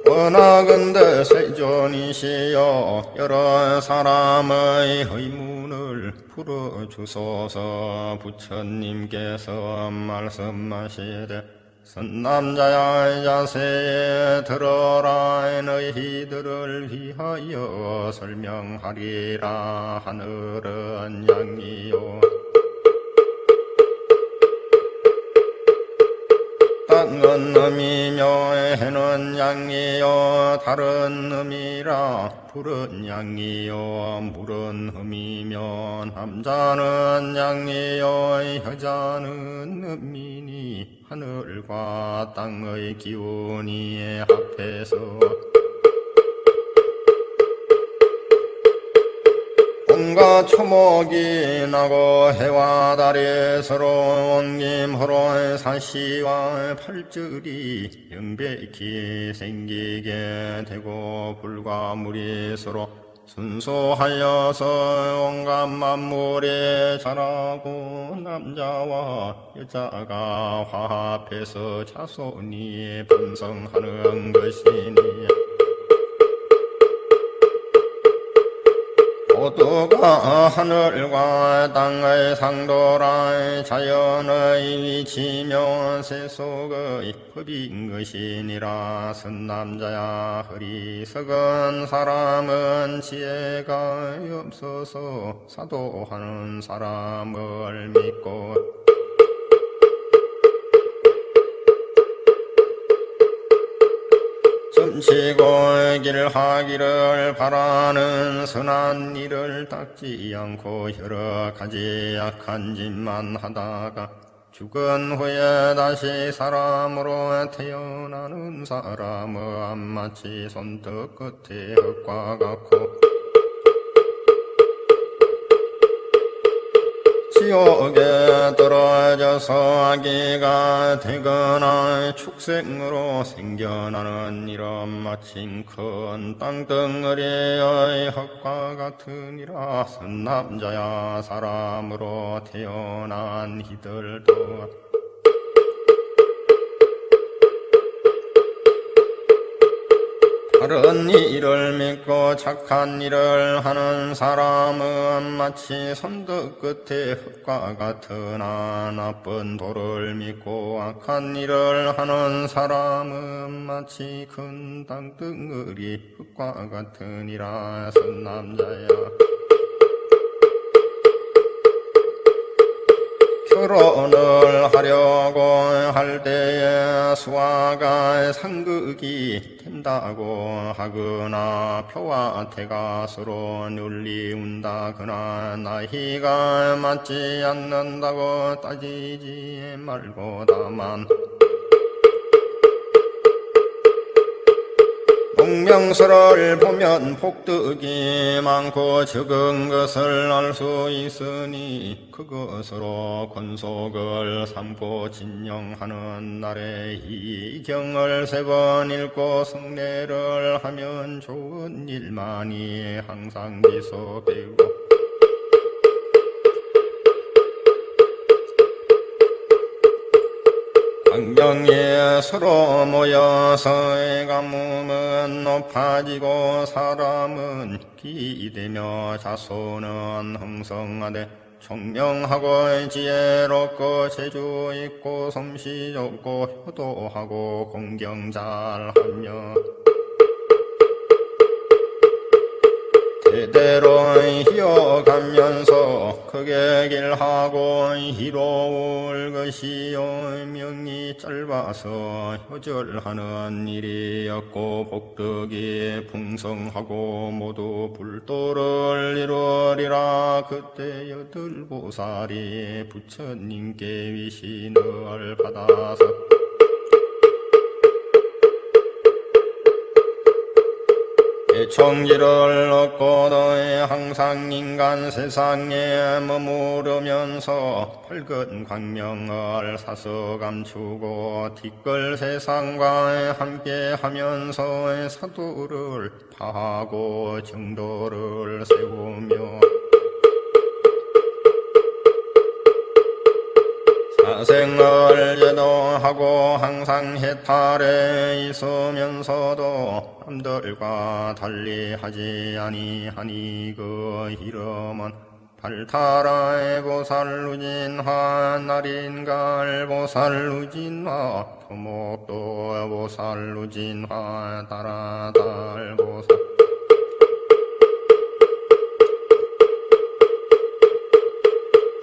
S1: 원하건대 세존이시여 여러 사람의 의문을 풀어주소서. 부처님께서 말씀하시되 선남자야 자세에 들어라. 너희들을 위하여 설명하리라. 하늘은 양이요 땅은 음이며 해는 양이요 다른 음이라. 불은 양이요 물은 음이며 남자는 양이요 여자는 음이니 하늘과 땅의 기운이 합해서 온갖 초목이 나고 해와 달이 서로 옮김으로 사시와 팔절이 영백히 생기게 되고 불과 물이 서로 순수하여서 온갖 만물이 자라고 남자와 여자가 화합해서 자손이 번성하는 것이니 모두가 하늘과 땅의 상도라. 자연의 위치며 세속의 법인 것이니라. 선남자야 어리석은 사람은 지혜가 없어서 사도하는 사람을 믿고 점치고 길하기를 바라는 선한 일을 닦지 않고 여러 가지 악한 짓만 하다가 죽은 후에 다시 사람으로 태어나는 사람은 마치 손톱 끝의 흙과 같고 지옥에 떨어져서 아기가 되거나 축생으로 생겨나는 이런 마침 큰 땅덩어리의 흙과 같으니라. 선남자야 사람으로 태어난 이들도 다른 일을 믿고 착한 일을 하는 사람은 마치 손톱 끝의 흙과 같으나 나쁜 도를 믿고 악한 일을 하는 사람은 마치 큰 땅덩어리 흙과 같으니라. 선남자야 결혼을 하려고 할 때에 수화가 상극이 된다고 하거나 표와 태가 서로 눌리운다거나 나이가 맞지 않는다고 따지지 말고 다만 공명서를 보면 복덕이 많고 적은 것을 알 수 있으니 그것으로 권속을 삼고 진영하는 날에 이 경을 3번 읽고 성례를 하면 좋은 일만이 항상 지속되고 강경에 서로 모여서 가뭄은 높아지고 사람은 기대며 자손은 흥성하되 총명하고 지혜롭고 재주 있고 솜씨 좋고 효도하고 공경 잘하며 대대로 이어가면서 크게 길하고 희로울 것이요 명이 짧아서 효절하는 일이었고 복덕이 풍성하고 모두 불도를 이루리라. 그때 여덟보살이 부처님께 위신을 받아서 총지를 얻고 너의 항상 인간 세상에 머무르면서 밝은 광명을 사서 감추고 뒷걸 세상과 함께 하면서 사도를 파하고 정도를 세우며 사생을 제도하고 항상 해탈에 있으면서도 남들과 달리하지 아니하니 그 이름은 발타라의 보살루진화, 나린갈 보살루진화, 토목도 보살루진화, 다라달 보살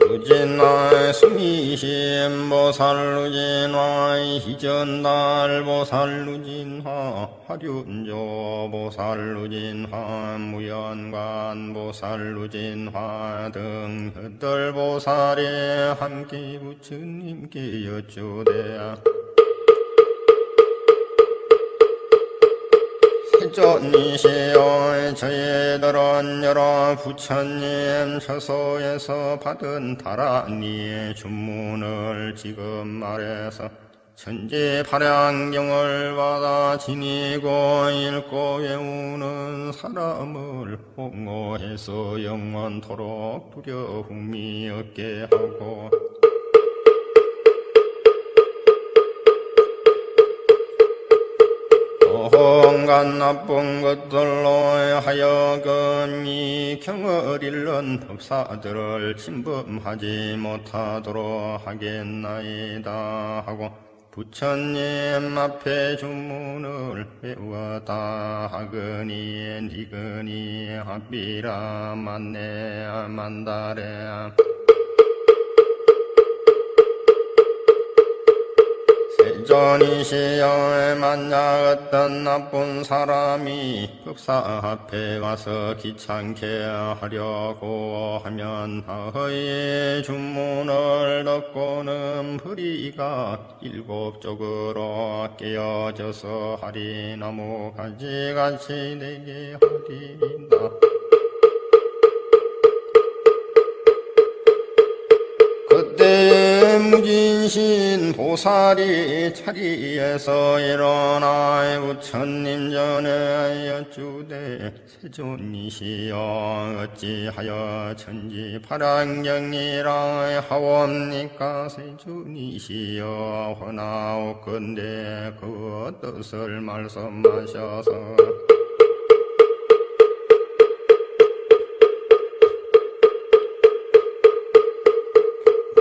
S1: 루진화, 수미심 보살루진화, 희전달 보살루진화, 화륜조 보살루진화, 무연관 보살루진화 등 여덟 보살이 함께 부처님께 여쭈되 세존이시여 저희들은 여러 부처님 처소에서 받은 다라니의 주문을 지금 말해서 천지팔양경을 받아 지니고 읽고 외우는 사람을 홍어해서 영원토록 두려움이 없게 하고 온갖 나쁜 것들로 하여금 이 경을 잃는 법사들을 침범하지 못하도록 하겠나이다 하고 부처님 앞에 주문을 외웠다 하거니 니거니 합비라 만네 만다레 세존이시여 만약 어떤 나쁜 사람이 법사 앞에 가서 귀찮게 하려고 하면 하의 주문을 듣고는 불의가 일곱 쪽으로 깨어져서 하리 나무 가지같이 되게 하리이다. 그때 무진신 보살이 자리에서 일어나 부처님 전에 여쭈되 세존이시여 어찌하여 천지팔양경이라 하옵니까. 세존이시여 허나옵건대 그 뜻을 말씀하셔서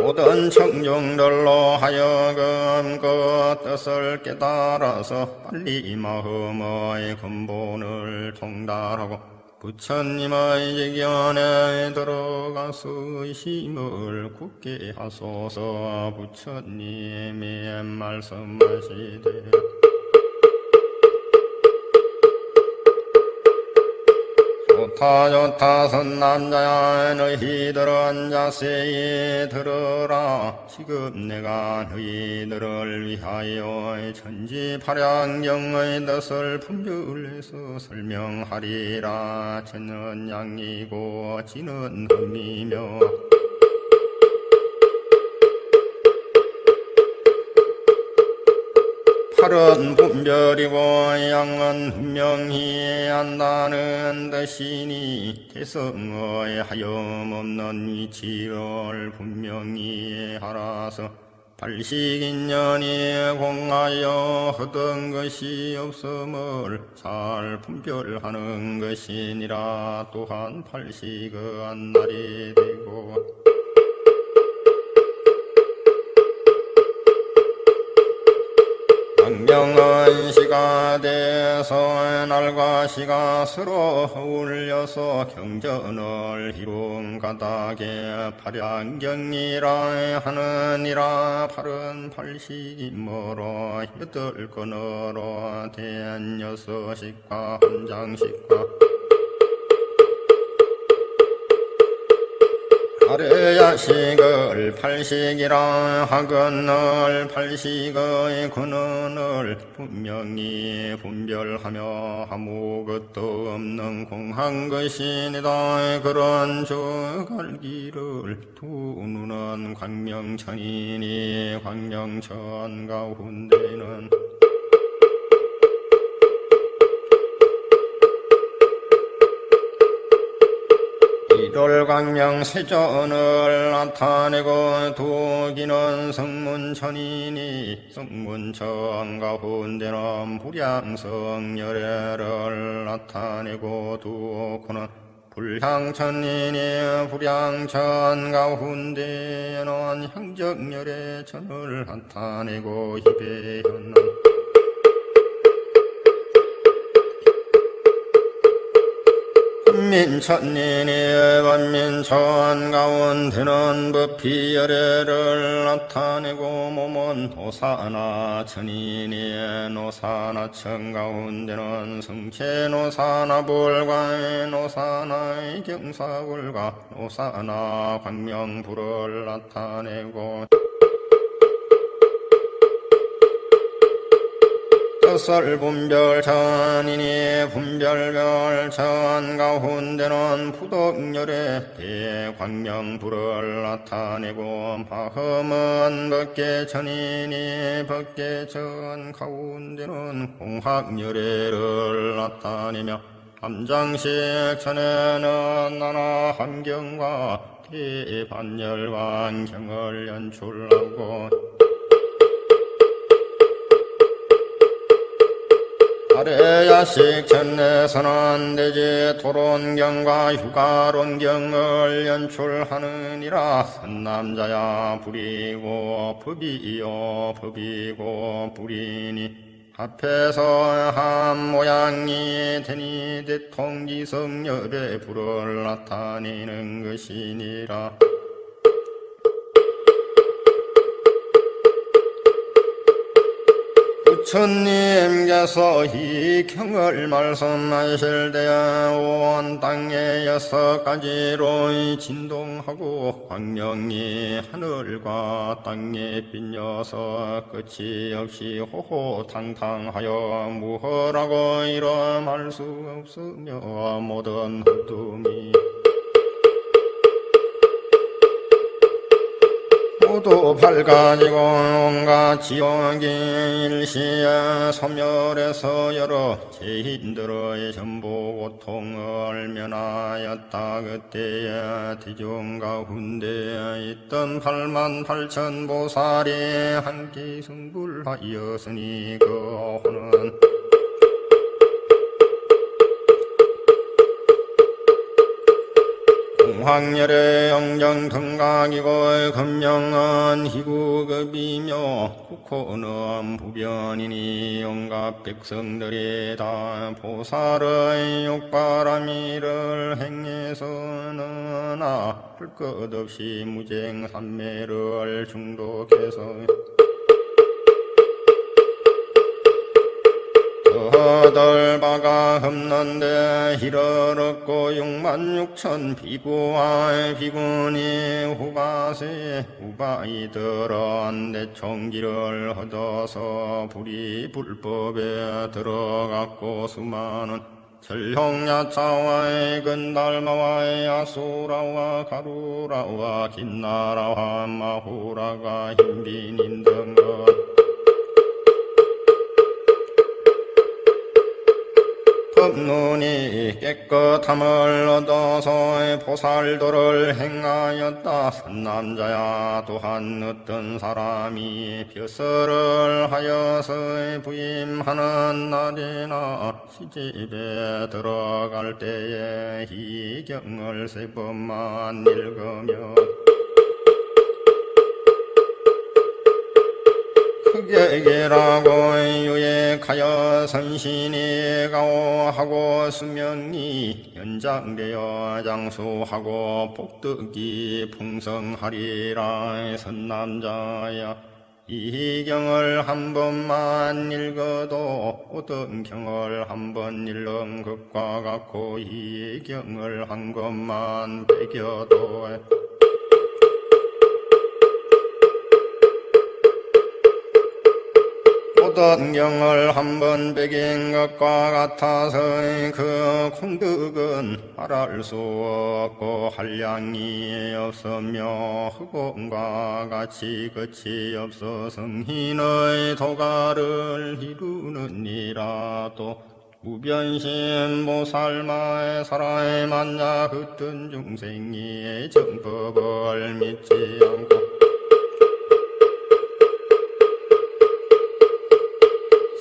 S1: 모든 청중들로 하여금 그 뜻을 깨달아서 빨리 마음의 근본을 통달하고 부처님의 직견에 들어가서 의심을 굳게 하소서. 부처님이 말씀하시되 좋다 좋다 선남자야 너희들은 자세히 들으라. 지금 내가 너희들을 위하여 천지팔양경의 뜻을 분별해서 설명하리라. 쟤는 양이고 지는 흠이며 팔은 분별이고 양은 분명히 한다는 뜻이니 대성의 하염없는 위치를 분명히 알아서 팔식인년이 공하여 허던 것이 없음을 잘 분별하는 것이니라. 또한 팔식한 날이 되고 광명은 시가 돼서 날과 시가 서로 어울려서 경전을 이룬 가닥에 팔양경이라 하느니라. 팔은 팔식이므로 여덟 건으로 된 여섯식과 한 장식과 아래야식을 팔식이라 하거늘 팔식의 근원을 분명히 분별하며 아무것도 없는 공한 것이니다. 그런 저갈기를 두 눈은 광명천이니 광명천 가운데는 일월광명 세전을 나타내고 두기는 성문천이니 성문천 가운데는 불향성열애를 나타내고 두고는 불향천이니 불향천 가운데는 향적열애천을 나타내고 희배현은 민천이니 반민천 가운데는 법피열애를 나타내고 몸은 노사나천이니 노사나천 가운데는 성체노사나불과 노사나의 경사불과 노사나 광명불을 나타내고 설분별천이니 분별별천 가운데는 부덕열의 대광명불을 나타내고 바흠은 법계천이니 법계천 가운데는 공학열애를 나타내며 함장식천에는 나나 함경과 대반열왕경을 연출하고 아래야식 천내선은 대지 토론경과 휴가론경을 연출하느니라. 선남자야 불이고 법이요 법이고 불이니 앞에서 한 모양이 되니 대통기성열의 불을 나타내는 것이니라. 부처님께서 이 경을 말씀하실 때에 온 땅에 6가지로 진동하고 광명이 하늘과 땅에 빛녀서 끝이 없이 호호탕탕하여 무엇라고 이름할 수 없으며 모든 어둠이 모두 밝아지고 온갖 지옥이 일시에 소멸해서 여러 죄인들의 전부 고통을 면하였다. 그때에 대중 가운데 있던 88,000보살이 함께 성불하였으니 그 호는 공황열의 영정등각이고 금령은 희구급이며 국호는 부변이니 온갖 백성들이 다 보살의 욕바람이를 행해서는 할 것 없이 무쟁산매를 중독해서 얻을 바가 없는데 이를 얻고 66,000 비구와 비구니 후바세 후바이들은 대총기를 얻어서 불이 불법에 들어갔고 수많은 절형야차와 근달마와 아수라와 가루라와 긴나라와 마후라가 흰빈인 등것 없노니 깨끗함을 얻어서 보살도를 행하였다. 선남자야 또한 어떤 사람이 벼슬을 하여서 부임하는 날이나 시집에 들어갈 때에 이 경을 3번만 읽으면 흑액이라고 유액하여 선신이 가오하고 수명이 연장되어 장수하고 복덕이 풍성하리라. 선남자야 이 경을 한 번만 읽어도 어떤 경을 한 번 읽는 것과 같고 이 경을 한 것만 배겨도 어떤 경을 한 번 배긴 것과 같아서 그 공덕은 말할 수 없고 한량이 없으며 흑원과 같이 끝이 없어 성인의 도가를 이루느니라도 무변심 보살마의 사라에 만나 흩은 중생이 정법을 믿지 않고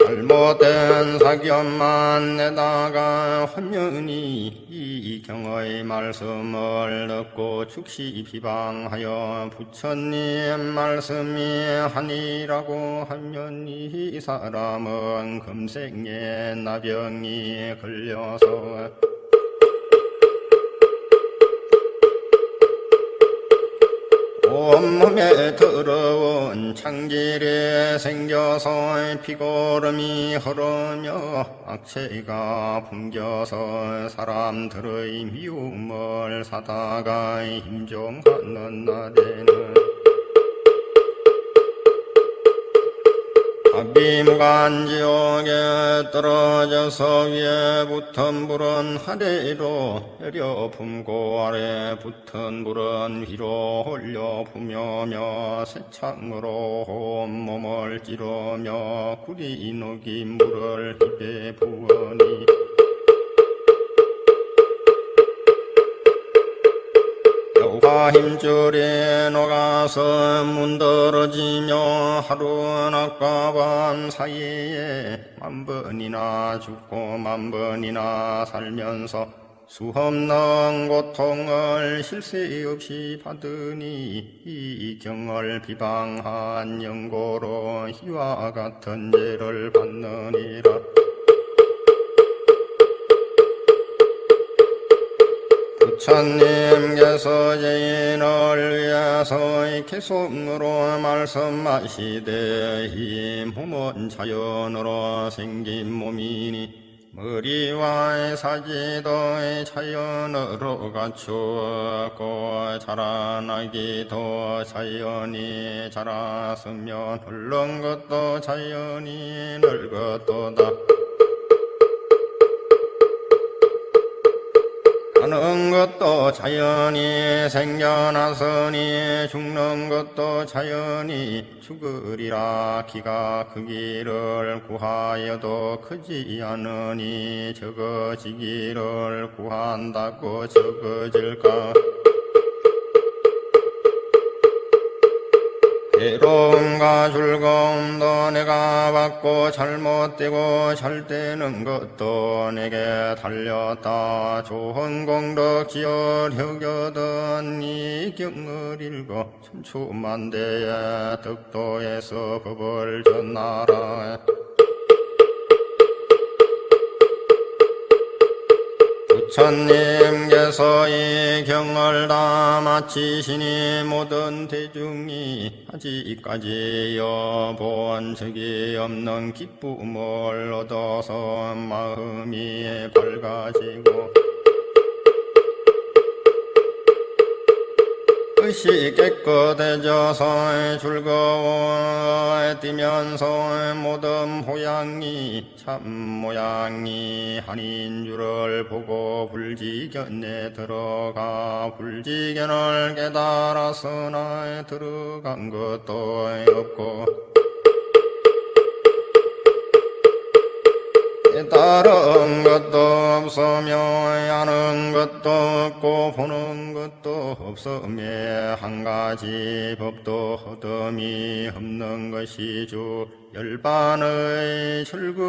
S1: 잘못된 사견만 내다가 환연히 이 경의 말씀을 듣고 즉시 비방하여 부처님 말씀이 아니라고 하면 이 사람은 금생에 나병이 걸려서 온몸에 더러운 창질이 생겨서 피고름이 흐르며 악체가 풍겨서 사람들의 미움을 사다가 임종하는 날에는 비무간지옥에 떨어져서 위에 붙은 불은 아래로 내려 품고 아래 붙은 불은 위로 올려 부며며 새창으로 온몸을 찌르며 꿀이 녹인 물을 입에 부으니 여우가 힘줄에 녹아서 문드러지며 하루 낮과 밤 사이에 10,000번이나 죽고 10,000번이나 살면서 수없는 고통을 쉴 새 없이 받으니 이 경을 비방한 영고로 이와 같은 죄를 받느니라. 부처님께서 죄인을 위해서 개송으로 말씀하시되 이 몸은 자연으로 생긴 몸이니 머리와 사지도 자연으로 갖추었고 자라나기도 자연이 자랐으며 늙는 것도 자연이 늙었도다. 사는 것도 자연이 생겨났으니 죽는 것도 자연이 죽으리라. 기가 크기를 구하여도 크지 않으니 적어지기를 구한다고 적어질까. 괴로움과 즐거움도 내가 받고 잘못되고 잘되는 것도 내게 달렸다. 좋은 공덕 지어력 얻은 이 경을 읽어 천추만대의 덕도에서 법을 전하라. 부처님께서 이 경을 다 마치시니 모든 대중이 아직까지 여본 적이 없는 기쁨을 얻어서 마음이 밝아지고 뜻이 깨끗해져서 즐거워 뛰면서 모든 모양이 참 모양이 아닌 줄을 보고 불지견에 들어가 불지견을 깨달았으나 들어간 것도 없고 다른 것도 없으며 아는 것도 없고 보는 것도 없으며 한 가지 법도 허덤이 없는 것이 주 열반의 즐거움이니